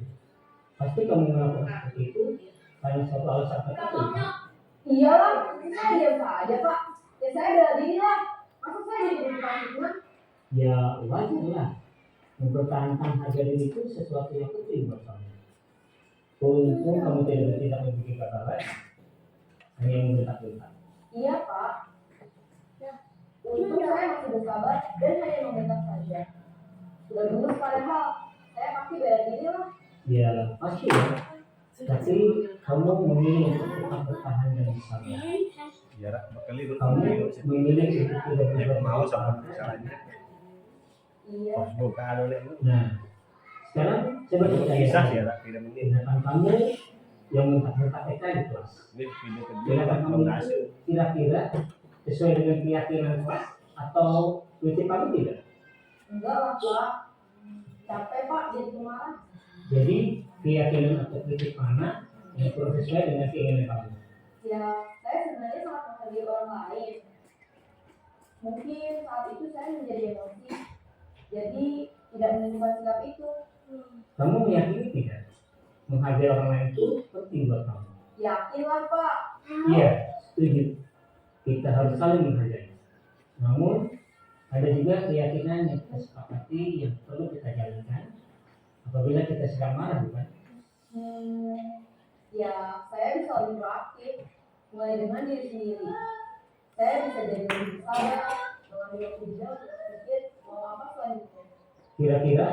B: Pasti kamu melakukan seperti itu karena suatu alasan tertentu.
G: Iyalah, saya diam saja Pak. Ya saya bela diri lah. Masa saya jadi tukang fitnah?
B: Ya wajar lah. Mempertahankan harga diri itu sesuatu yang penting buat kamu. Untung kamu tidak membuat kata lain, hanya membentak-bentak.
G: Iya Pak. Ya.
H: Untung saya masih bersabar dan hanya membentak saja. Sudah lulus padahal saya pasti bela diri lah.
B: Ya pasti ya. Tapi kamu memilih untuk tetap bertahan dan bersabar.
D: Ya, bekali dulu.
B: Kamu memilih untuk tidak berbuat
D: Mau
B: apa-apa.
D: sama caranya.
H: Iya.
D: Pas buka dulu.
B: Nah, sekarang coba
D: Bisa
B: percaya
D: sih ya, tidak mungkin.
B: tindakan kamu yang mentak-mentak TK di kelas.
D: Ini video kedua
B: Tindakan kamu
D: belum
B: itu
D: hasil.
B: kira-kira sesuai dengan keyakinan kelas atau prinsip kamu tidak?
H: Enggak lah Pak. Capek Pak jadi pemarah.
B: Jadi keyakinan atau prinsip mana yang perlu sesuai dengan keinginan kamu?
H: Ya saya sebenarnya sangat menghargai orang lain. Mungkin saat itu saya menjadi emosi. Jadi tidak menentukan sikap itu.
B: Kamu meyakini tidak? Menghargai orang lain itu penting buat kamu.
H: Yakin lah Pak.
B: Iya, setuju. Kita harus saling menghargai. Namun ada juga keyakinan yang kita sepakati yang perlu kita jalankan apabila kita sedang marah, bukan?
H: Ya saya bisa lebih proaktif. Mulai dengan diri sendiri. Saya bisa jadi lebih sabar, mengambil waktu jauh untuk berpikir mau apa selanjutnya.
B: Kira-kira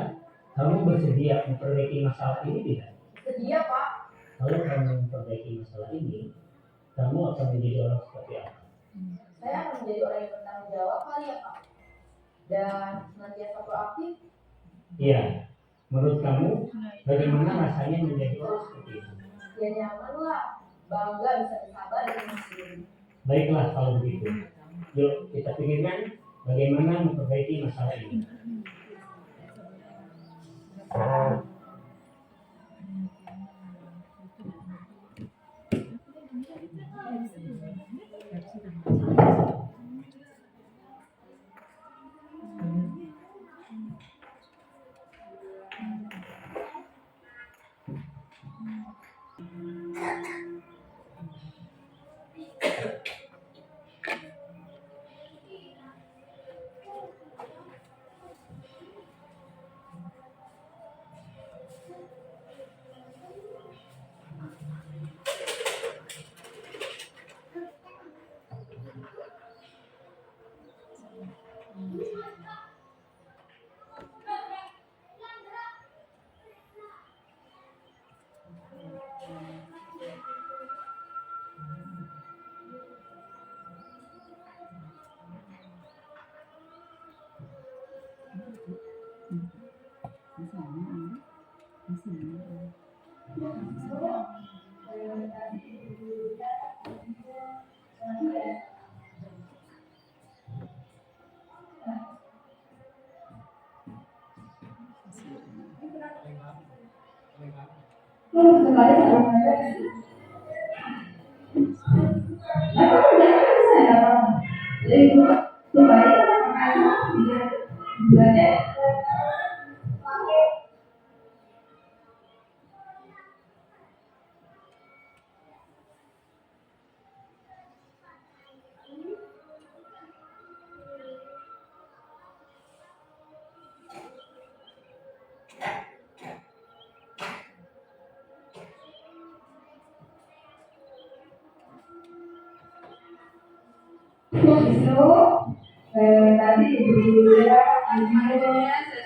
B: kamu bersedia memperbaiki masalah ini tidak?
H: Sedia Pak.
B: Kalau kamu memperbaiki masalah ini, kamu akan menjadi orang seperti apa?
H: Saya akan menjadi orang yang bertanggung jawab kali ya Pak. Dan senantiasa proaktif.
B: Iya. Menurut kamu, bagaimana rasanya menjadi orang seperti itu?
H: Ya nyaman lah. Bangga bisa bersabar dengan sendiri.
B: Baiklah kalau begitu. Yuk kita pikirkan bagaimana memperbaiki masalah ini.
A: Tadi Ibu ya,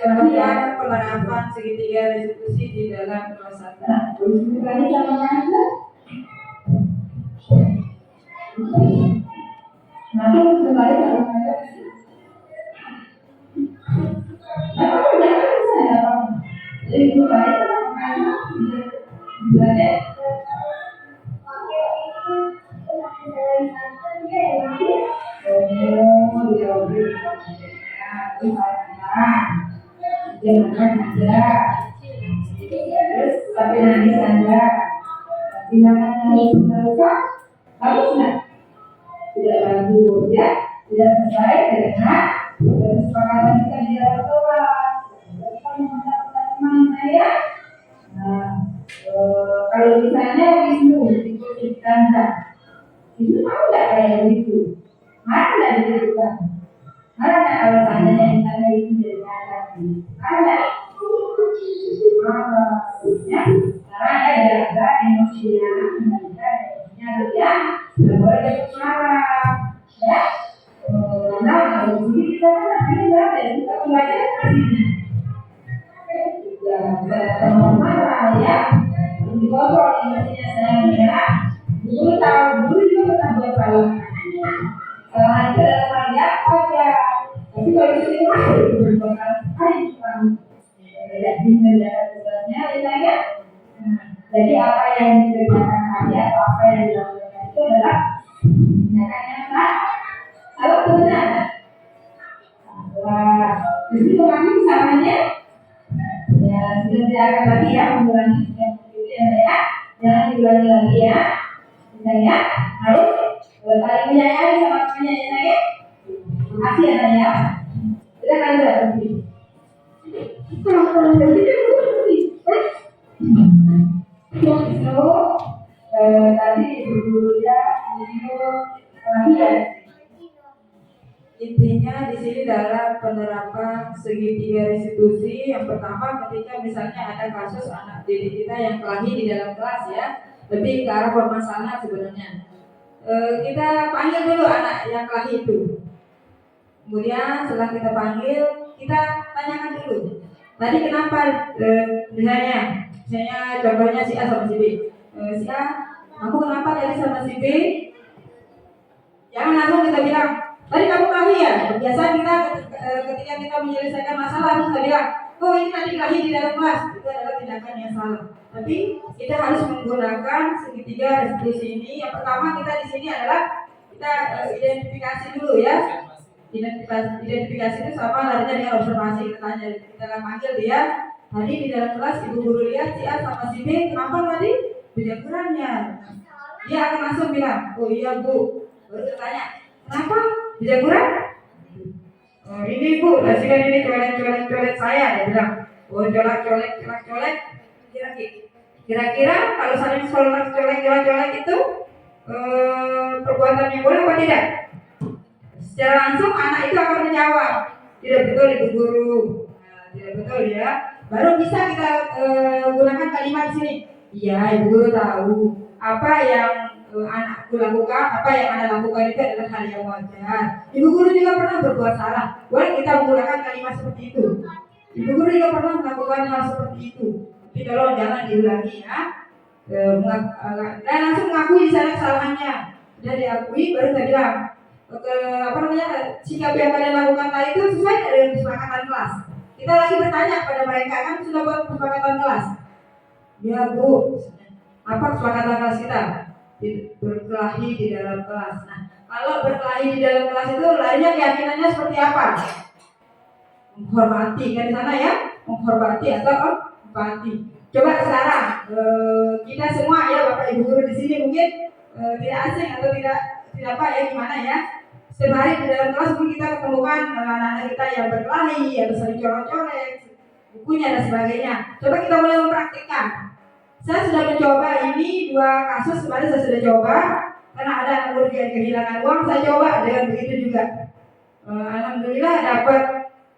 A: contohnya penerapan segitiga restitusi di dalam kelas 1. Jangan aja, terus tapi nanti saja tindakan yang terluka bagus nggak? Tidak bagus ya, tidak sesuai dengan kesepakatan kita di dalam kelas. Kita mendapatkan teman saya. Nah, kalau misalnya Wisnu ikut Ganda, Wisnu tahu nggak kayak gitu? Mana nggak dilakukan? Mana nggak alasannya yang tanda itu dari tadi? Ada. Ya, karena ada jaga emosinya, emosinya dia, nggak boleh dia marah, ya. Nah,
H: kita kan ini berapa ya? Kita belajar di sini. Marah ya, dikontrol emosinya saya. Guru tahu, guru juga pernah buat salah. Kesalahan itu adalah hal yang wajar. Tapi kalau di sini masih merupakan kesalahan. Tidak dikerjakan tugasnya, ya. Jadi apa yang dikerjakan tadi atau apa yang dilakukan itu adalah tindakan yang salah. Kalau benar, wah, di situ kami salahnya. Ya, sudah tidak akan lagi ya mengulangi yang ya. Jangan diulangi lagi ya. Misalnya harus saling menyayangi sama temannya ya saya. Terima kasih ya saya. Kita akan berhenti. Tadi guru ya, intinya di sini dalam penerapan segitiga restitusi. Yang pertama, ketika misalnya ada kasus anak didik kita yang kelahi di dalam kelas ya, lebih ke arah permasalahan sebenarnya. Kita panggil dulu anak yang kelahi itu. Kemudian setelah kita panggil, kita tanyakan dulu. Tadi kenapa misalnya contohnya si A sama si B. Si A, kamu kenapa tadi sama si B? Jangan langsung kita bilang, tadi kamu kelahi ya? Biasa kita ketika kita menyelesaikan masalah harus kita bilang, oh ini tadi kelahi di dalam kelas. Itu adalah tindakan yang salah. Tapi kita harus menggunakan segitiga restitusi ini. Yang pertama kita di sini adalah kita identifikasi dulu ya. Identifikasi itu sama halnya dengan observasi. Kita tanya, kita akan panggil dia. Tadi di dalam kelas ibu guru lihat si A sama si B, kenapa tadi beda ukurannya? Dia akan langsung bilang, oh iya bu. Baru kita tanya, kenapa beda ukuran? Oh ini bu, hasilkan ini colet saya. Dia bilang, oh colek. Kira-kira kalau saling colek itu perbuatan yang boleh apa tidak? Secara langsung anak itu akan menjawab, tidak betul ibu guru. Nah, tidak betul ya. Baru bisa kita gunakan kalimat di sini. Iya, ibu guru tahu apa yang anakku lakukan, apa yang anak lakukan itu adalah hal yang wajar. Ibu guru juga pernah berbuat salah. Boleh kita menggunakan kalimat seperti itu. Ibu guru juga pernah melakukan hal seperti itu. Tapi tolong jangan diulangi ya. Dan langsung mengakui di sana kesalahannya. Sudah diakui, baru saya bilang, sikap yang kalian lakukan tadi itu sesuai dengan kesepakatan kelas. Kita lagi bertanya pada mereka, kan sudah buat kesepakatan kelas. Ya bu, apa kesepakatan kelas kita? Berkelahi di dalam kelas. Nah, kalau berkelahi di dalam kelas itu lainnya keyakinannya seperti apa? Menghormati, kan di sana ya, menghormati atau empati. Coba sekarang kita semua ya bapak ibu guru di sini mungkin tidak asing atau tidak apa ya gimana ya. Setiap hari di dalam kelas mungkin kita ketemukan anak-anak kita yang berkelahi, atau sering colek-colek, bukunya dan sebagainya. Coba kita mulai mempraktikkan. Saya sudah mencoba ini 2 kasus kemarin saya sudah coba karena ada anak murid yang kehilangan uang, saya coba dengan begitu juga. Alhamdulillah dapat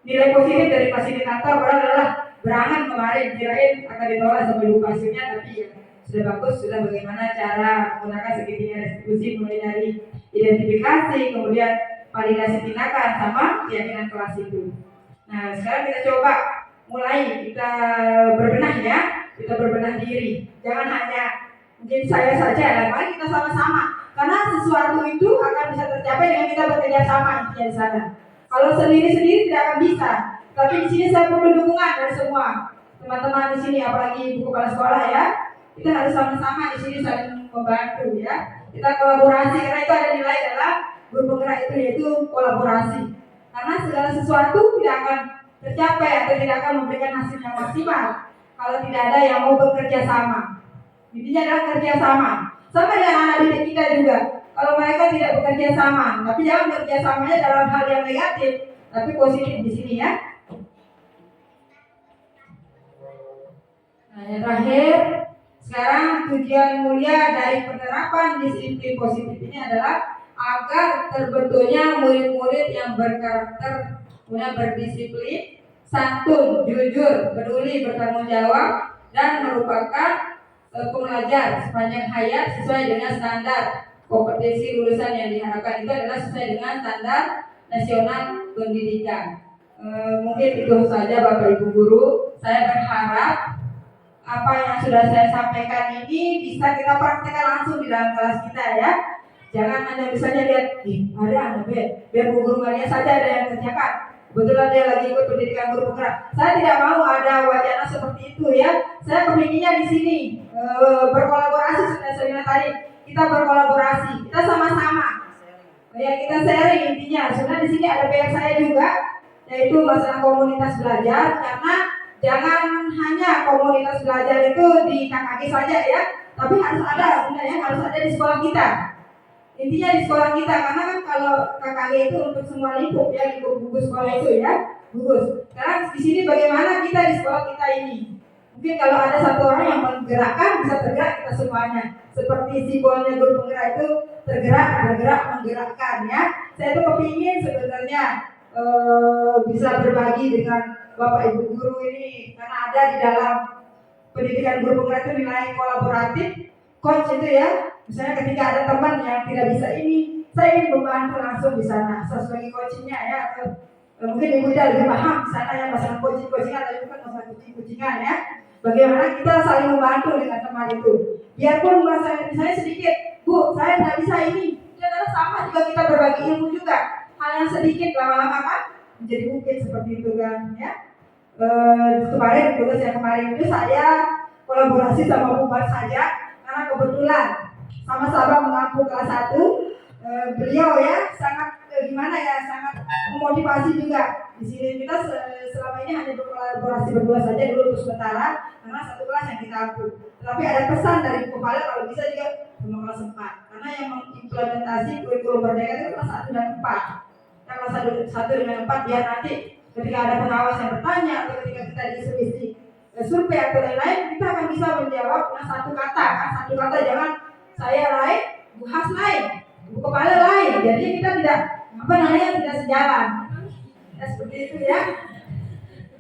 H: nilai positif dari fasilitator. Padahal adalah berangan kemarin kirain akan ditolak sampai lupa hasilnya, tapi ya sudah bagus. Sudah bagaimana cara menggunakan segitiga restitusi mulai dari identifikasi, kemudian validasi tindakan sama keyakinan kelas itu. Nah sekarang kita coba mulai kita berbenah ya. Kita berbenah diri, jangan hanya mungkin saya saja, dan mari kita sama-sama. Karena sesuatu itu akan bisa tercapai dengan kita bekerja sama intinya di sana. Kalau sendiri-sendiri tidak akan bisa. Tapi di sini saya perlu dukungan dari semua teman-teman di sini, apalagi ibu kepala sekolah ya. Kita harus sama-sama di sini saling membantu ya. Kita kolaborasi karena itu ada nilai dalam guru penggerak itu, yaitu kolaborasi. Karena segala sesuatu tidak akan tercapai atau tidak akan memberikan hasil yang maksimal kalau tidak ada yang mau bekerja sama. Intinya adalah kerja sama. Sama dengan anak didik kita juga. Kalau mereka tidak bekerja sama, tapi jangan bekerja samanya dalam hal yang negatif, tapi positif di sini ya. Nah, yang terakhir, sekarang tujuan mulia dari penerapan disiplin positif ini adalah agar terbentuknya murid-murid yang berkarakter, kemudian berdisiplin, santun, jujur, peduli, bertanggung jawab, dan merupakan pembelajar sepanjang hayat sesuai dengan standar kompetensi lulusan yang diharapkan. Itu adalah sesuai dengan standar Nasional Pendidikan. Mungkin itu saja Bapak Ibu Guru. Saya berharap apa yang sudah saya sampaikan ini bisa kita praktekkan langsung di dalam kelas kita ya. Jangan hanya misalnya lihat, ada biar Bu Guru Maria saja ada yang kerjakan. Kebetulan dia lagi ikut pendidikan guru penggerak. Saya tidak mau ada wacana seperti itu ya. Saya kepinginnya di sini berkolaborasi seperti saya bilang tadi. Kita berkolaborasi, kita sama-sama. Ya kita sharing intinya. Sebenarnya di sini ada PR saya juga, yaitu masalah komunitas belajar. Karena jangan hanya komunitas belajar itu di KKG saja ya, tapi harus ada sebenarnya harus ada di sekolah kita. Intinya di sekolah kita, karena kan kalau KKG itu untuk semua lingkup ya, lingkup gugus sekolah itu ya, gugus. Sekarang di sini bagaimana kita di sekolah kita ini? Mungkin kalau ada satu orang yang menggerakkan, bisa tergerak kita semuanya. Seperti simbolnya guru penggerak itu tergerak, bergerak, menggerakkan ya. Saya tuh kepingin sebenarnya bisa berbagi dengan Bapak Ibu guru ini, karena ada di dalam pendidikan guru penggerak itu nilai kolaboratif, coach itu ya. Misalnya ketika ada teman yang tidak bisa ini, saya ingin membantu langsung di sana. Saya sebagai coachingnya ya, mungkin Ibu Ida lebih paham di sana ya masalah coachingan, tapi bukan masalah coachingan ya. Bagaimana kita saling membantu dengan teman itu. Biarpun misalnya sedikit, Bu, saya tidak bisa ini. Itu adalah sama juga kita berbagi ilmu juga. Hal yang sedikit lama-lama kan menjadi bukit seperti itu kan ya. Kemarin tugas yang kemarin itu saya kolaborasi sama Bu Bar saja, karena kebetulan sama-sama mengampu kelas 1. Beliau ya sangat sangat memotivasi juga. Di sini kita selama ini hanya berkolaborasi berdua saja dulu untuk sementara, karena satu kelas yang kita ampu. Tetapi ada pesan dari kepala kalau bisa juga sama kelas 4, karena yang mengimplementasi kurikulum Merdeka itu kelas 1 dan 4. Nah, kelas 1 dengan 4 biar nanti ketika ada pengawas yang bertanya atau ketika kita diisi survei atau lain-lain, kita akan bisa menjawab dengan satu kata kan, satu kata, jangan saya lain, Bu Has lain, Bu Kepala lain. Jadi kita tidak tidak sejalan. Ya, seperti itu ya.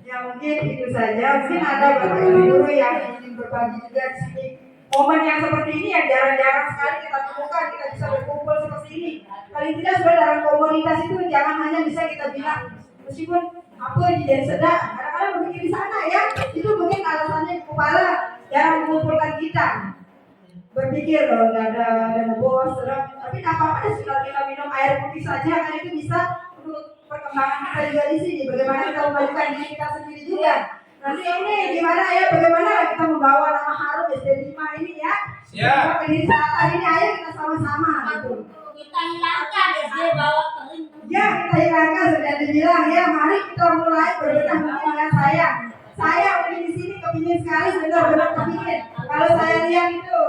H: Ya mungkin itu saja. Mungkin ada beberapa guru yang ingin berbagi juga di sini. Momen yang seperti ini yang jarang-jarang sekali kita temukan, kita bisa berkumpul seperti ini. Paling tidak sebenarnya dalam komunitas itu jangan hanya bisa kita bilang, meskipun apa jadi sedang, kadang-kadang berpikir di sana ya. Itu mungkin alasannya kepala jarang mengumpulkan kita. Berpikir loh, nggak ada bos, tapi nggak apa-apa sih kalau kita minum air putih saja, kan itu bisa untuk perkembangan kita juga di sini. Bagaimana kita memajukan diri kita sendiri juga. Nanti ini gimana ya, bagaimana kita membawa nama harum SD5 ini ya. Siap. Ke diri selatan ini, ayo kita sama-sama gitu.
I: Kita hilangkan SD bawa kering.
H: Ya, kita hilangkan sudah dibilang ya. Mari kita mulai berbenah dengan saya. Saya mungkin di sini kepingin sekali, benar-benar kepingin. Kalau saya lihat itu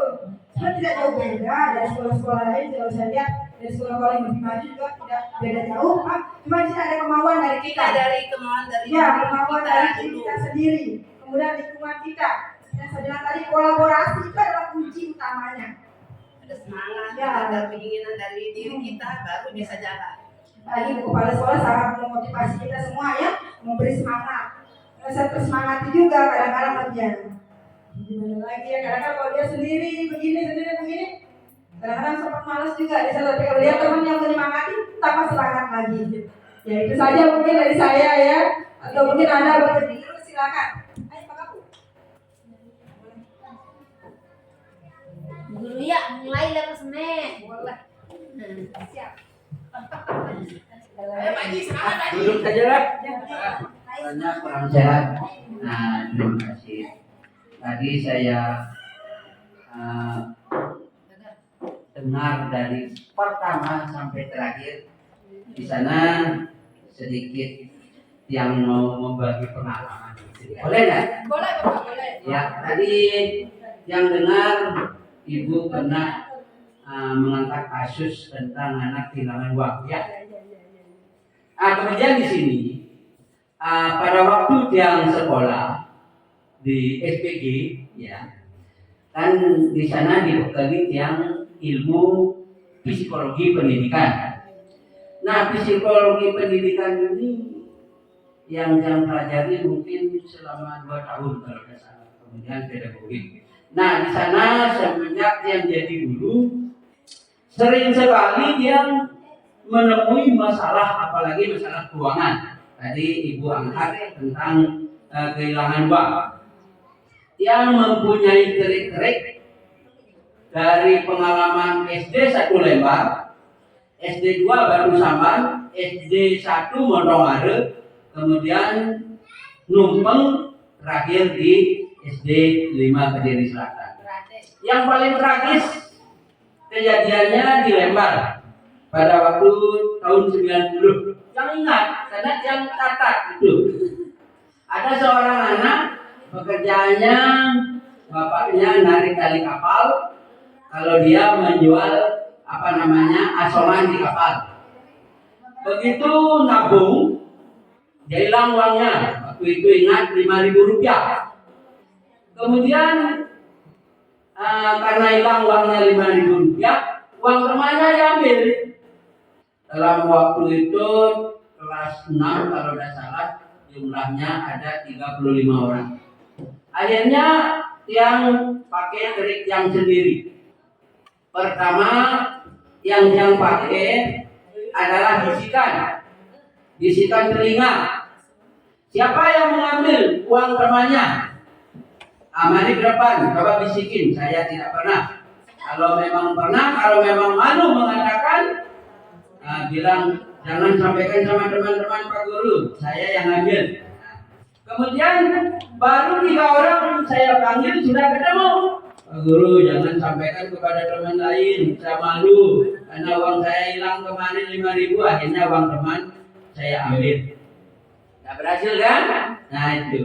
H: sebenarnya tidak jauh beda dari sekolah-sekolah lain. Kalau saya lihat dari sekolah-sekolah yang lebih maju juga tidak beda jauh. Cuma di sini ada kemauan dari kita.
I: Kemauan dari
H: Kemauan dari kita sendiri. Kemudian lingkungan kita. Yang saya bilang tadi, kolaborasi itu adalah kunci utamanya.
I: ada semangat,
H: Ya.
I: ada keinginan dari diri kita baru bisa jalan.
H: Tadi Bu Kepala Sekolah sangat memotivasi kita semua ya, memberi semangat. Saya tersemangati juga kadang-kadang latihan. Gimana lagi ya, kadang-kadang kalau dia sendiri begini, kadang-kadang sempat malas juga. Tapi kalau lihat teman yang menyemangati, tambah semangat lagi. Ya itu saja mungkin dari saya ya. Atau mungkin Anda berdiri, silakan. Ayo Pak Kapu.
I: Guru ya, mulai lepas semen.
H: Boleh. Siap.
I: Ayo Pak Haji, semangat Pak Haji.
B: Duduk saja lah.
J: Banyak kurang sehat. Nah, terima kasih. Tadi saya dengar dari pertama sampai terakhir. Di sana sedikit yang mau membagi pengalaman. Boleh nggak?
H: Boleh Bapak, boleh.
J: Ya, tadi yang dengar Ibu pernah mengangkat kasus tentang anak kehilangan uang. Ya. Kemudian di sini pada waktu yang sekolah di SPG, ya, kan di sana dibekali yang ilmu psikologi pendidikan. Nah, psikologi pendidikan ini yang pelajari mungkin selama 2 tahun kalau tidak salah. Kemudian pedagogik. Nah, di sana semenjak yang jadi guru, sering sekali dia menemui masalah, apalagi masalah keuangan. Tadi Ibu angkat tentang kehilangan uang. Yang mempunyai trik-trik dari pengalaman SD 1 lembar, SD 2 baru Samban, SD 1 Mondongare, kemudian numpeng terakhir di SD 5 Kediri Selatan. Yang paling tragis kejadiannya di Lembar pada waktu tahun 90. Yang ingat karena yang catat itu ada seorang anak, pekerjaannya bapaknya narik tali kapal. Kalau dia menjual asongan di kapal. Begitu nabung, dia hilang uangnya. Waktu itu ingat 5.000 rupiah. Kemudian karena hilang uangnya 5.000 rupiah, uang temannya diambil. Dalam waktu itu kelas 6 kalau tidak salah, jumlahnya ada 35 orang. Akhirnya yang pakai trik yang sendiri. Pertama yang pakai adalah bisikan telinga. Siapa yang mengambil uang temannya? Mari ke depan, coba bisikin. Saya tidak pernah. Kalau memang pernah, kalau memang malu mengatakan, bilang jangan sampaikan sama teman-teman Pak Guru, saya yang ambil. Kemudian baru 3 orang saya panggil sudah ketemu. Pak Guru, jangan sampaikan kepada teman lain, saya malu karena uang saya hilang kemarin 5.000, akhirnya uang teman saya ambil. Tidak berhasil kan? Nah itu.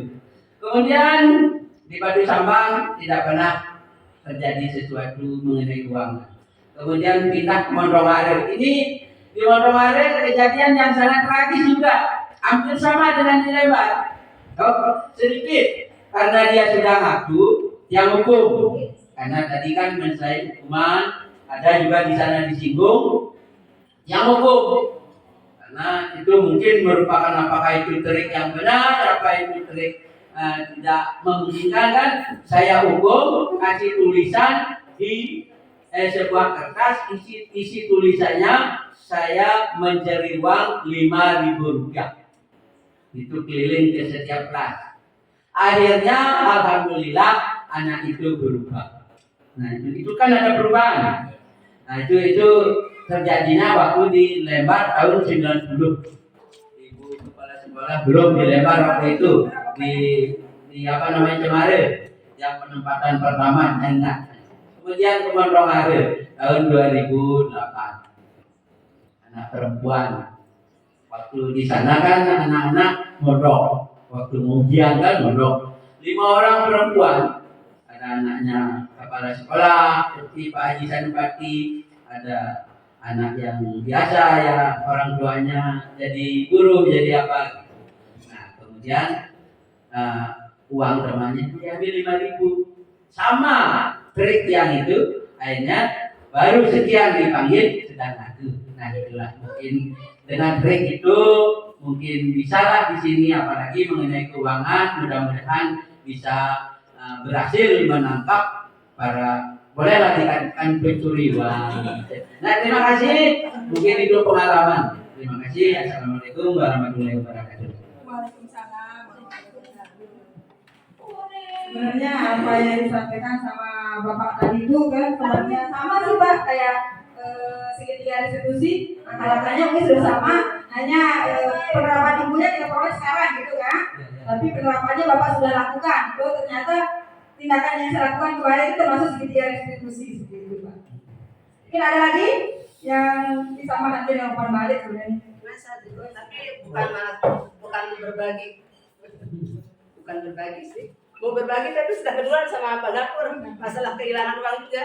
J: Kemudian di Batu Sambang tidak pernah terjadi sesuatu mengenai uang. Kemudian pindah ke Mondongare. Ini di Mondongare kejadian yang sangat tragis juga, hampir sama dengan di Lembar. Sedikit karena dia sudah ngaku, yang hukum. Karena tadi kan mengenai hukuman, ada juga di sana disinggung yang hukum. Karena itu mungkin merupakan apakah itu trik yang benar, apa itu trik tidak memungkinkan kan? Saya hukum, kasih tulisan di sebuah kertas, isi tulisannya saya mencari uang 5.000 rupiah. Itu keliling ke setiap kelas. Akhirnya alhamdulillah anak itu berubah. Nah itu kan ada perubahan. Nah itu terjadinya waktu di Lembar tahun 90. Ibu kepala sekolah belum di Lembar waktu itu di Cemare yang penempatan pertama ingat. Kemudian ke Mondongare tahun 2008. Anak perempuan. Waktu di sana kan anak-anak mondok. Waktu ujian kan mondok. 5 orang perempuan. Ada anaknya kepala sekolah seperti Pak Haji Sanupati, ada anak yang biasa ya orang tuanya jadi guru, jadi apa. Nah kemudian uang temannya diambil 5.000. Sama trik yang itu, akhirnya baru sekian dipanggil sedang ngadu. Nah itulah mungkin dengan trik itu mungkin bisalah di sini, apalagi mengenai keuangan, mudah-mudahan bisa berhasil menangkap para, bolehlah dikatakan pencuri uang. Nah terima kasih, mungkin itu pengalaman. Terima kasih. Assalamualaikum warahmatullahi wabarakatuh.
H: Waalaikumsalam. Sebenarnya apa yang disampaikan sama Bapak tadi itu kan sebenarnya sama sih Pak, kayak segitiga restitusi, alasannya mungkin sudah sama, hanya penerapan ibunya tidak proses sekarang gitu kan. Tapi penerapannya Bapak sudah lakukan. Ternyata tindakan yang saya lakukan kemarin itu termasuk segitiga restitusi seperti itu Pak. Mungkin ada lagi yang disamakan dengan umpan balik sebenarnya.
I: Tapi bukan berbagi. Bukan berbagi sih. Mau berbagi tapi sudah keduluan sama Pak Gapur. Masalah kehilangan uang juga.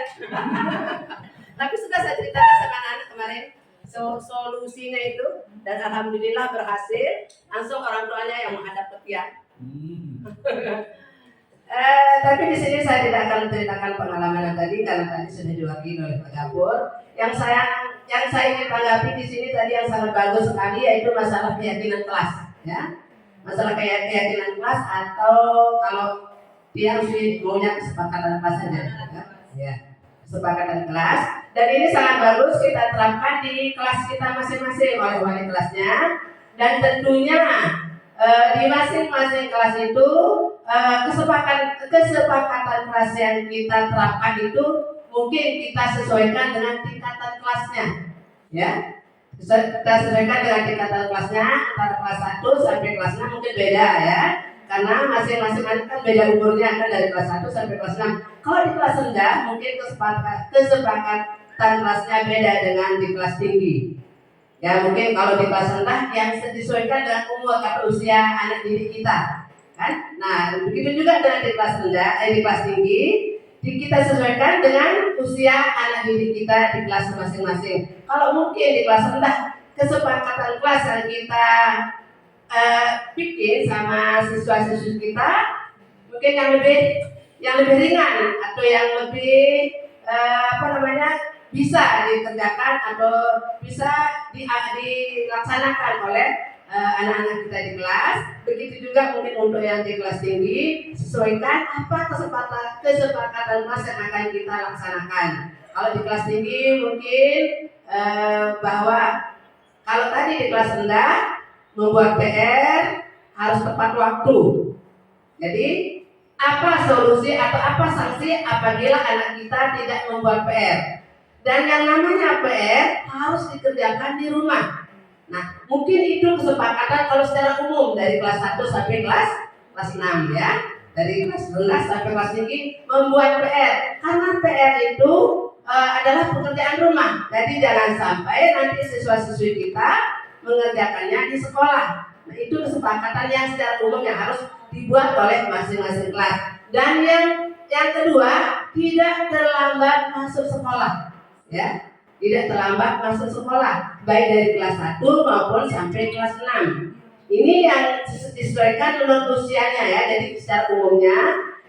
I: Tapi sudah saya ceritakan sama anak kemarin. Solusinya itu, dan alhamdulillah berhasil. Langsung orang tuanya yang menghadap ke tiang. Tapi di sini saya tidak akan menceritakan pengalaman yang tadi karena tadi sudah diwakili oleh Pak Gapur. Yang saya ingin tanggapi di sini tadi yang sangat bagus sekali yaitu masalah keyakinan kelas, ya. Masalah keyakinan kelas atau kalau tiang sih maunya kesepakatan apa saja, ya. kesepakatan kelas, dan ini sangat bagus kita terapkan di kelas kita masing-masing oleh wali kelasnya, dan tentunya di masing-masing kelas itu kesepakatan kelas yang kita terapkan itu mungkin kita sesuaikan dengan tingkatan kelasnya, ya. Kita sesuaikan dengan tingkatan kelasnya, antara kelas 1 sampai kelas 6 mungkin beda ya, karena masing-masing anak kan beda umurnya, kan dari kelas 1 sampai kelas 6. Kalau di kelas rendah mungkin kesepakatan kelasnya beda dengan di kelas tinggi. Ya mungkin kalau di kelas rendah yang disesuaikan dengan umur atau usia anak didik kita, kan? Nah begitu juga dengan di kelas rendah, di kelas tinggi, kita sesuaikan dengan usia anak didik kita di kelas masing-masing. Kalau mungkin di kelas rendah kesepakatan kelas yang kita bikin sama siswa-siswi kita mungkin yang lebih ringan atau yang lebih bisa dikerjakan atau bisa dilaksanakan oleh anak-anak kita di kelas. Begitu juga mungkin untuk yang di kelas tinggi, sesuaikan apa kesepakatan kelas yang akan kita laksanakan. Kalau di kelas tinggi mungkin bahwa kalau tadi di kelas rendah membuat PR harus tepat waktu. Jadi apa solusi atau apa sanksi apabila anak kita tidak membuat PR? Dan yang namanya PR harus dikerjakan di rumah. Nah, mungkin itu kesepakatan kalau secara umum dari kelas 1 sampai kelas 6 ya. Dari kelas rendah sampai kelas tinggi membuat PR. Karena PR itu adalah pekerjaan rumah. Jadi jangan sampai nanti siswa-siswi kita mengerjakannya di sekolah. Nah, itu kesepakatan yang secara umum yang harus dibuat oleh masing-masing kelas. Dan yang kedua, tidak terlambat masuk sekolah. Ya, tidak terlambat masuk sekolah baik dari kelas 1 maupun sampai kelas 6. Ini yang disesuaikan menurut usianya ya. Jadi secara umumnya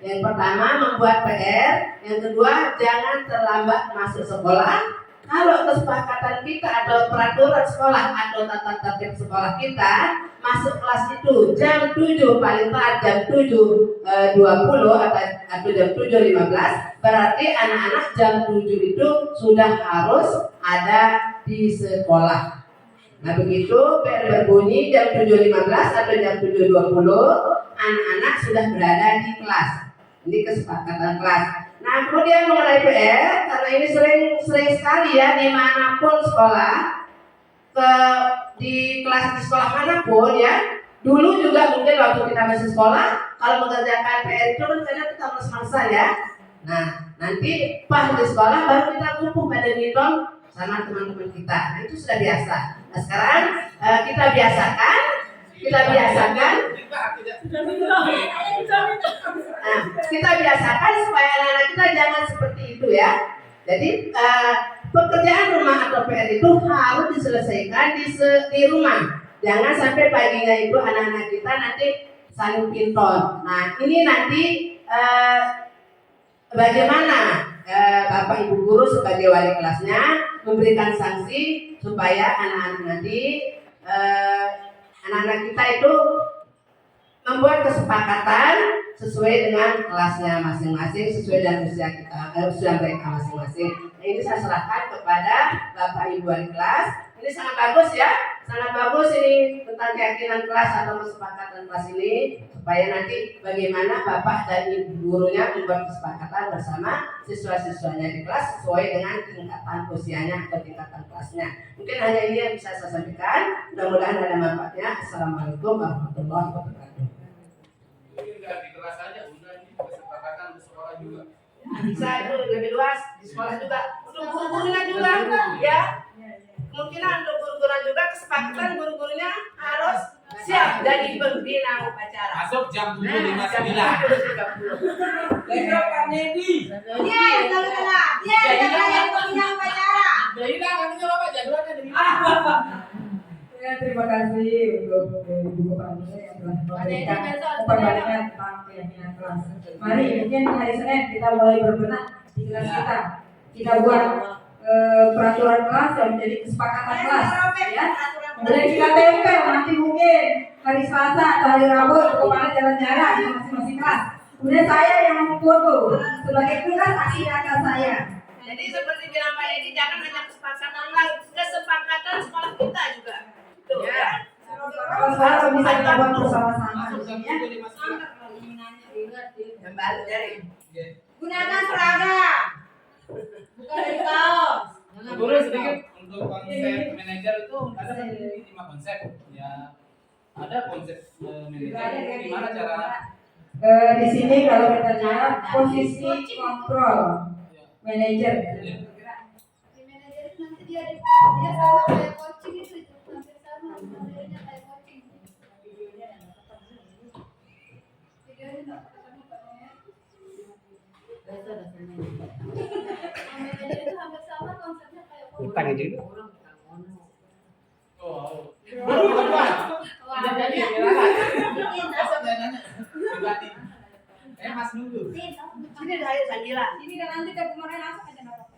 I: yang pertama membuat PR, yang kedua jangan terlambat masuk sekolah. Kalau kesepakatan kita atau peraturan sekolah atau tata tertib sekolah kita masuk kelas itu jam 7 paling telat jam 7.20 atau jam 7.15, berarti anak-anak jam 7 itu sudah harus ada di sekolah. Nah begitu PR berbunyi jam 7.15 atau jam 7.20, anak-anak sudah berada di kelas. Ini kesepakatan kelas. Nah kemudian mengenai PR, karena ini sering sekali ya dimanapun sekolah, di sekolah manapun ya. Dulu juga mungkin waktu kita masih sekolah, kalau mengerjakan PR itu kan kadang kita males-malesan ya. Nah nanti pas di sekolah baru kita kumpul badminton sama teman-teman kita. Nah itu sudah biasa. Nah sekarang kita biasakan supaya anak-anak kita jangan seperti itu ya. Jadi pekerjaan rumah atau PR itu harus diselesaikan di rumah. Jangan sampai paginya itu anak-anak kita nanti saling pinton. Nah ini nanti bagaimana Bapak Ibu guru sebagai wali kelasnya memberikan sanksi supaya anak-anak kita itu membuat kesepakatan sesuai dengan kelasnya masing-masing, sesuai dengan usia mereka masing-masing. Nah, ini saya serahkan kepada Bapak Ibu wali kelas. Ini sangat bagus ya, sangat bagus ini tentang keyakinan kelas atau kesepakatan kelas ini, supaya nanti bagaimana Bapak dan Ibu gurunya membuat kesepakatan bersama siswa-siswanya di kelas sesuai dengan tingkatan usianya atau tingkatan kelasnya. Mungkin hanya ini yang bisa saya sampaikan. Mudah-mudahan ada manfaatnya. Assalamualaikum warahmatullahi wabarakatuh.
C: Di kelas aja udah ini kesepakatan di sekolah juga.
I: Bisa itu lebih luas di sekolah juga. Untuk guru-gurunya juga ya. Kemungkinan untuk guru-gurunya juga kesepakatan guru-gurunya harus siap jadi pembina upacara.
C: Masuk jam 7.59.
I: Besok Pak Nedi.
G: Iya, salah. Iya, yang pembina upacara.
C: Jadi nantinya Bapak jadwalnya dari
H: Ya, terima kasih untuk Ibu Kepala yang telah memberikan perbandingan tentang keyakinan kelas. Mari mungkin hari Senin kita mulai berbenah di kelas kita. Kita buat peraturan kelas yang menjadi kesepakatan kelas, ya. Kemudian kita tempel nanti mungkin hari Selasa atau hari Rabu kepala jalan-jalan di masing-masing kelas. Kemudian saya yang memfoto sebagai kelas aksi nyata saya.
I: Jadi seperti bilang Pak Edi, jangan hanya kesepakatan sekolah kita juga. Tuh ya.
H: Kalau bisa kita buat bersama-sama di sini ya.
I: Kembali dari.
G: Gunakan seragam. Bukan dari kaos.
C: Guru sedikit untuk konsep manajer itu ada 5 konsep ya. Ada konsep manajer gimana cara
H: Di sini kalau kita lihat posisi kontrol manajer.
K: Di manajer itu nanti dia sama kayak coaching itu hampir sama modelnya kayak coaching. Videonya enggak ketemu katanya. Manajer itu hampir sama konsepnya kayak coaching.
D: Utang aja itu.
C: oh bukan Pak. Tidak jadi masa nanya pribadi. Mas nunggu.
I: Sini dah ayo Sandila.
G: Ini dan nanti ke kemarin langsung aja nggak apa-apa.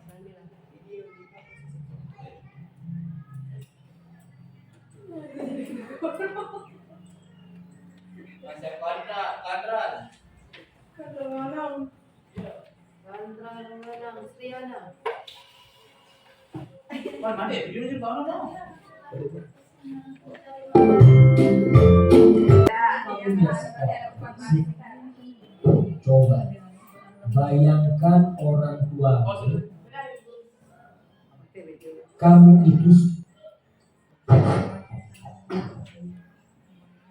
C: Konsep kadran. Wah, mana ya? Video ini bawa dong.
L: Coba bayangkan orang tua kamu itu.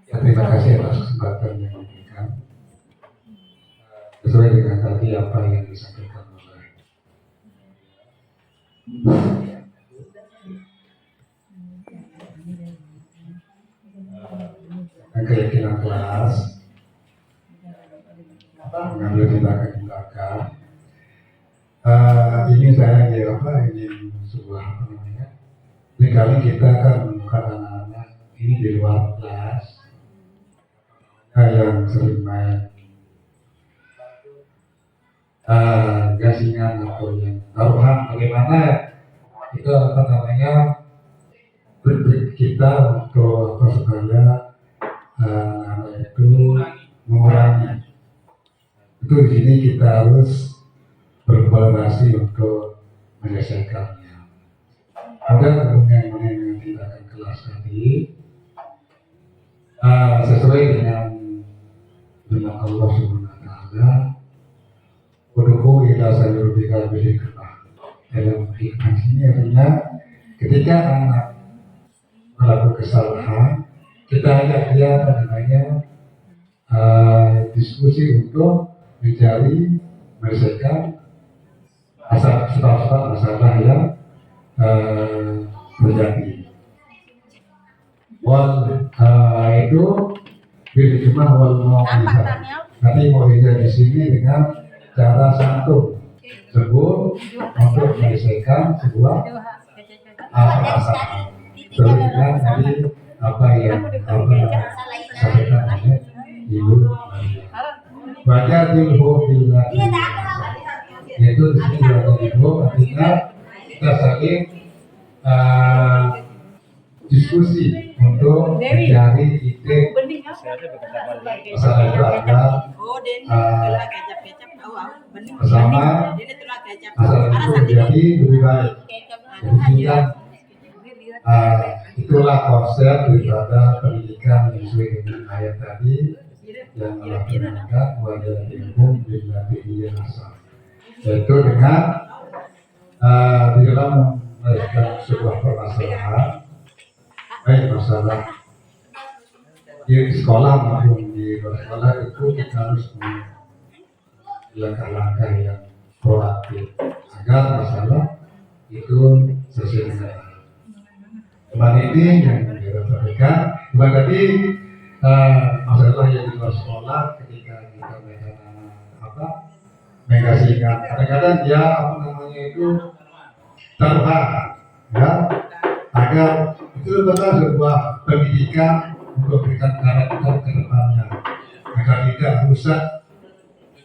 M: Ya, terima kasih atas kesempatan yang diberikan. Sesuai dengan tadi apa yang disampaikan oleh keyakinan kelas, mengambil tindakan di belakang. Ini saya ingin sebuah kali kita kan menemukan anak-anak ini di luar kelas yang sering main gasingan atau yang taruhan, bagaimana kita trik kita untuk supaya anak itu mengurangi. Itu di sini kita harus berkolaborasi untuk menyelesaikannya. Ada dengan tindakan kelas tadi sesuai dengan Allah Subhanahu Wa Taala. Uduku ila sayurubika bilikmah. Dalam hikmah ini artinya ketika anak melakukan kesalahan, kita ajak dia diskusi untuk mencari menyelesaikan masalah yang terjadi. Itu bilikmah wal mau'izah. Nanti mau'izah di sini dengan cara santun sebut untuk menyelesaikan sebuah masalah. Sebenarnya tadi apa yang disampaikan oleh Ibu Maria. Baca dilho bila yaitu di sini baca dilho artinya kita saling diskusi untuk mencari ide masalah itu ada bersama masalah itu menjadi lebih baik. Jadi itulah konsep daripada pendidikan yang sesuai dengan ayat tadi yang melakukan wajah ilmu bila dia asal, yaitu dengan di dalam menyelesaikan sebuah permasalahan, baik masalah di sekolah maupun di luar sekolah, itu kita harus langkah-langkah yang proaktif agar masalah itu sesuai dengan kemarin ini yang kita sampaikan. Kemarin tadi masalah yang di luar sekolah ketika kita mengasihkan kadang-kadang dia itu taruhan ya, agar itu betul sebuah pendidikan untuk berikan karakter ke depannya agar tidak rusak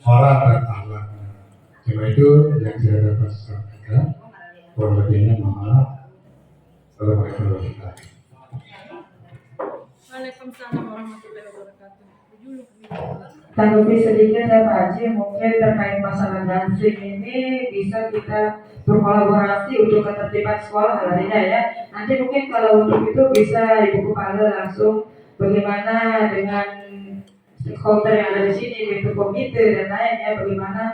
M: moral dan akhlaknya. Cuma itu yang saya dapat sampaikan. Kurang lebihnya mohon maaf. Assalamualaikum warahmatullahi wabarakatuh.
G: Waalaikumsalam warahmatullahi wabarakatuh.
H: Tanggapi sedikit ya Pak Haji, mungkin terkait masalah dancing ini bisa kita berkolaborasi untuk ketertiban sekolah harinya ya. Nanti mungkin kalau untuk itu bisa Ibu Kepala langsung bagaimana dengan stakeholder yang ada di sini, bentuk komite dan lainnya, bagaimana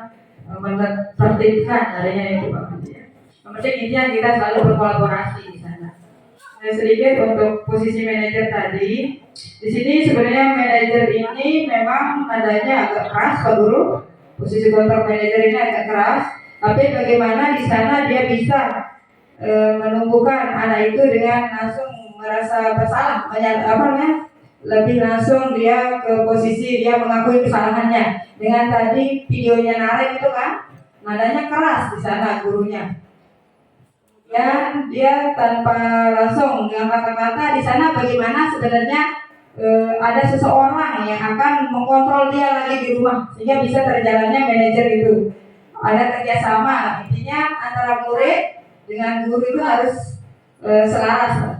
H: menertibkan harinya itu Pak Haji ya. Yang penting intinya kita selalu berkolaborasi di sana. Sedikit untuk posisi manajer tadi. Di sini sebenarnya manajer ini memang nadanya agak keras Pak Guru. Posisi kontrak manajer ini agak keras, tapi bagaimana di sana dia bisa menumbuhkan anak itu dengan langsung merasa bersalah, lebih langsung dia ke posisi dia mengakui kesalahannya. Dengan tadi videonya Naren itu kan nadanya keras di sana gurunya. Dan dia tanpa langsung dengan kata-kata di sana bagaimana sebenarnya ada seseorang yang akan mengkontrol dia lagi di rumah sehingga bisa terjalannya manajer itu. Ada kerjasama, intinya antara murid dengan guru itu harus selaras.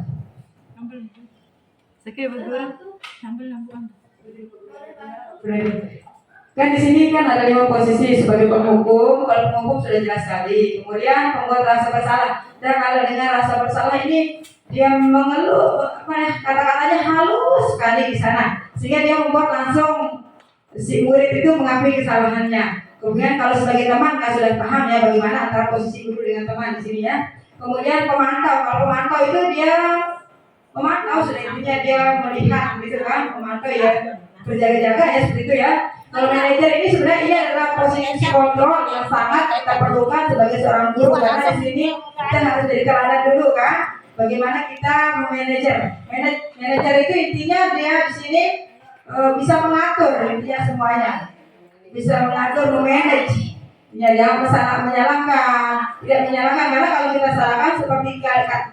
H: Kan di sini kan ada 5 posisi sebagai penghukum. Kalau penghukum sudah jelas sekali. Kemudian pembuat rasa bersalah. Dan kalau dengan rasa bersalah ini dia mengeluh, kata-katanya halus sekali di sana, sehingga dia membuat langsung si murid itu mengakui kesalahannya. Kemudian kalau sebagai teman kan sudah paham ya bagaimana antara posisi guru dengan teman di sini ya. Kemudian pemantau, kalau pemantau itu dia memantau, sudah intinya dia melihat gitu kan, memantau ya, berjaga-jaga ya seperti itu ya. Kalau manajer ini sebenarnya ini adalah posisi kontrol yang sangat kita perlukan sebagai seorang guru, karena di sini kita harus jadi teladan dulu kan. Bagaimana kita memanajer? Manajer itu intinya dia di sini bisa mengatur intinya semuanya, bisa mengatur, memanage. Ya, jangan salah menyalahkan, tidak menyalahkan, karena kalau kita salahkan seperti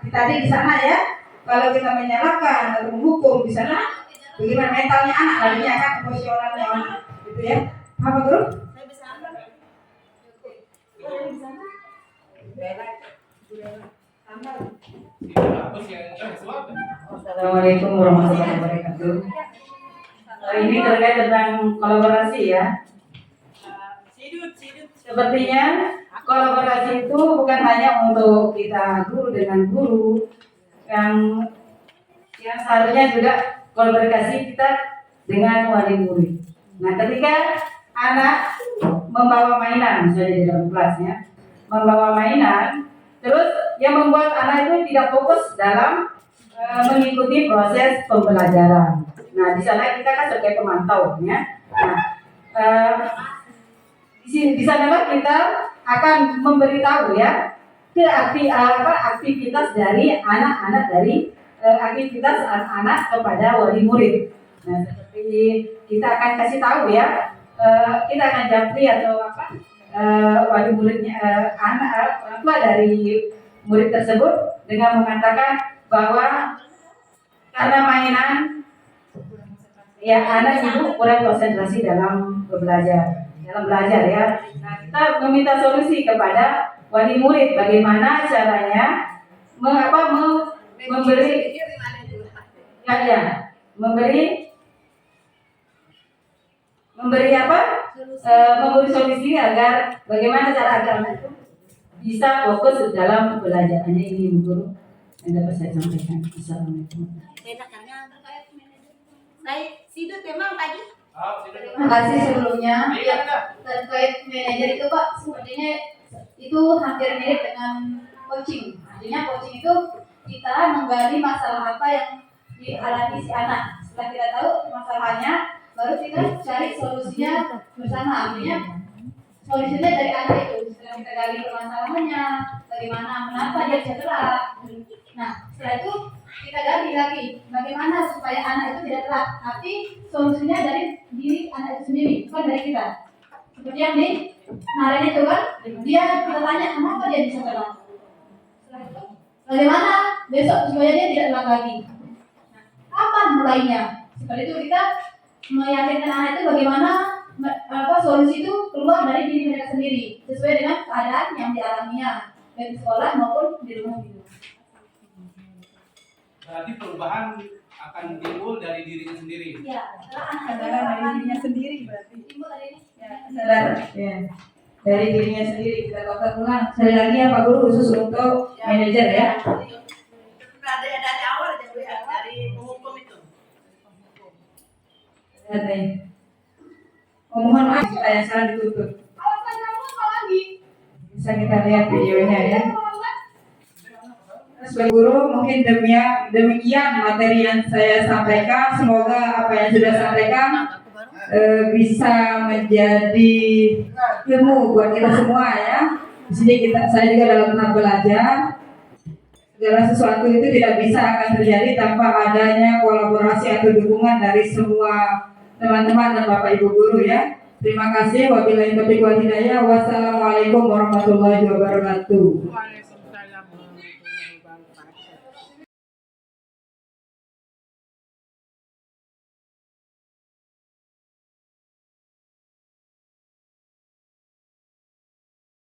H: tadi di sana ya, kalau kita menyalahkan atau menghukum di sana, bagaimana mentalnya anak, larinya kan emosionalnya anak, gitu ya. Apa guru? Assalamualaikum warahmatullahi wabarakatuh. Ini terkait tentang kolaborasi ya. Sepertinya kolaborasi itu bukan hanya untuk kita guru dengan guru, yang seharusnya juga kolaborasi kita dengan wali murid. Nah, ketika anak membawa mainan, misalnya di dalam kelasnya, membawa mainan, terus yang membuat anak itu tidak fokus dalam mengikuti proses pembelajaran. Nah, di sana kita kan sebagai pemantau, ya. Nah, di sanalah kita akan memberitahu ya ke aktivitas dari anak-anak aktivitas anak kepada wali murid. Nah, seperti kita akan kasih tahu ya, kita akan japri atau wali muridnya, orang tua dari murid tersebut dengan mengatakan bahwa karena mainan ya anak ibu kurang konsentrasi dalam belajar ya. Nah, kita meminta solusi kepada wali murid bagaimana caranya memberi solusi agar bagaimana cara agar anak itu bisa fokus dalam belajarannya. Ini Bu Guru yang dapat saya sampaikan. Assalamualaikum.
K: Terima kasih sebelumnya. Ya, terkait manajer itu Pak, sepertinya itu hampir mirip dengan coaching. Artinya coaching itu kita menggali masalah apa yang dialami si anak. Setelah kita tahu masalahnya, baru kita cari solusinya bersama. Artinya solusinya dari anak itu. Setelah kita gali permasalahannya, bagaimana, kenapa dia bisa telat. Nah, setelah itu kita gali lagi bagaimana supaya anak itu tidak telat, tapi solusinya dari diri anak itu sendiri, bukan dari kita. Seperti yang di Naren itu kan, dia kita tanya kenapa dia bisa telat, bagaimana besok supaya dia tidak telat lagi. Nah, kapan mulainya? Seperti itu kita meyakinkan anak itu bagaimana solusi itu keluar dari diri mereka sendiri sesuai dengan keadaan yang dialaminya baik di sekolah maupun di rumah gitu.
C: Berarti perubahan akan timbul dari dirinya sendiri.
K: Ya,
A: Kesadaran dari dirinya sendiri berarti.
K: timbul dari
A: Ya, kesadaran. Ya. Dari dirinya sendiri kita total ulang. Sekali lagi ya Pak Guru khusus untuk manajer ya.
I: Dari awal aja Bu ya, dari penghukum itu.
A: Lihat nih. Oh, mohon maaf saya salah ditutup.
G: Alasan kamu apa lagi?
A: Bisa kita lihat videonya ya. Sebagai guru mungkin demikian materi yang saya sampaikan. Semoga apa yang sudah sampaikan bisa menjadi ilmu buat kita semua ya. Di sini saya juga dalam tahap belajar. Segala sesuatu itu tidak bisa akan terjadi tanpa adanya kolaborasi atau dukungan dari semua teman-teman dan Bapak Ibu guru ya. Terima kasih. Wabillahi taufiq wal hidayah. Wassalamualaikum warahmatullahi wabarakatuh.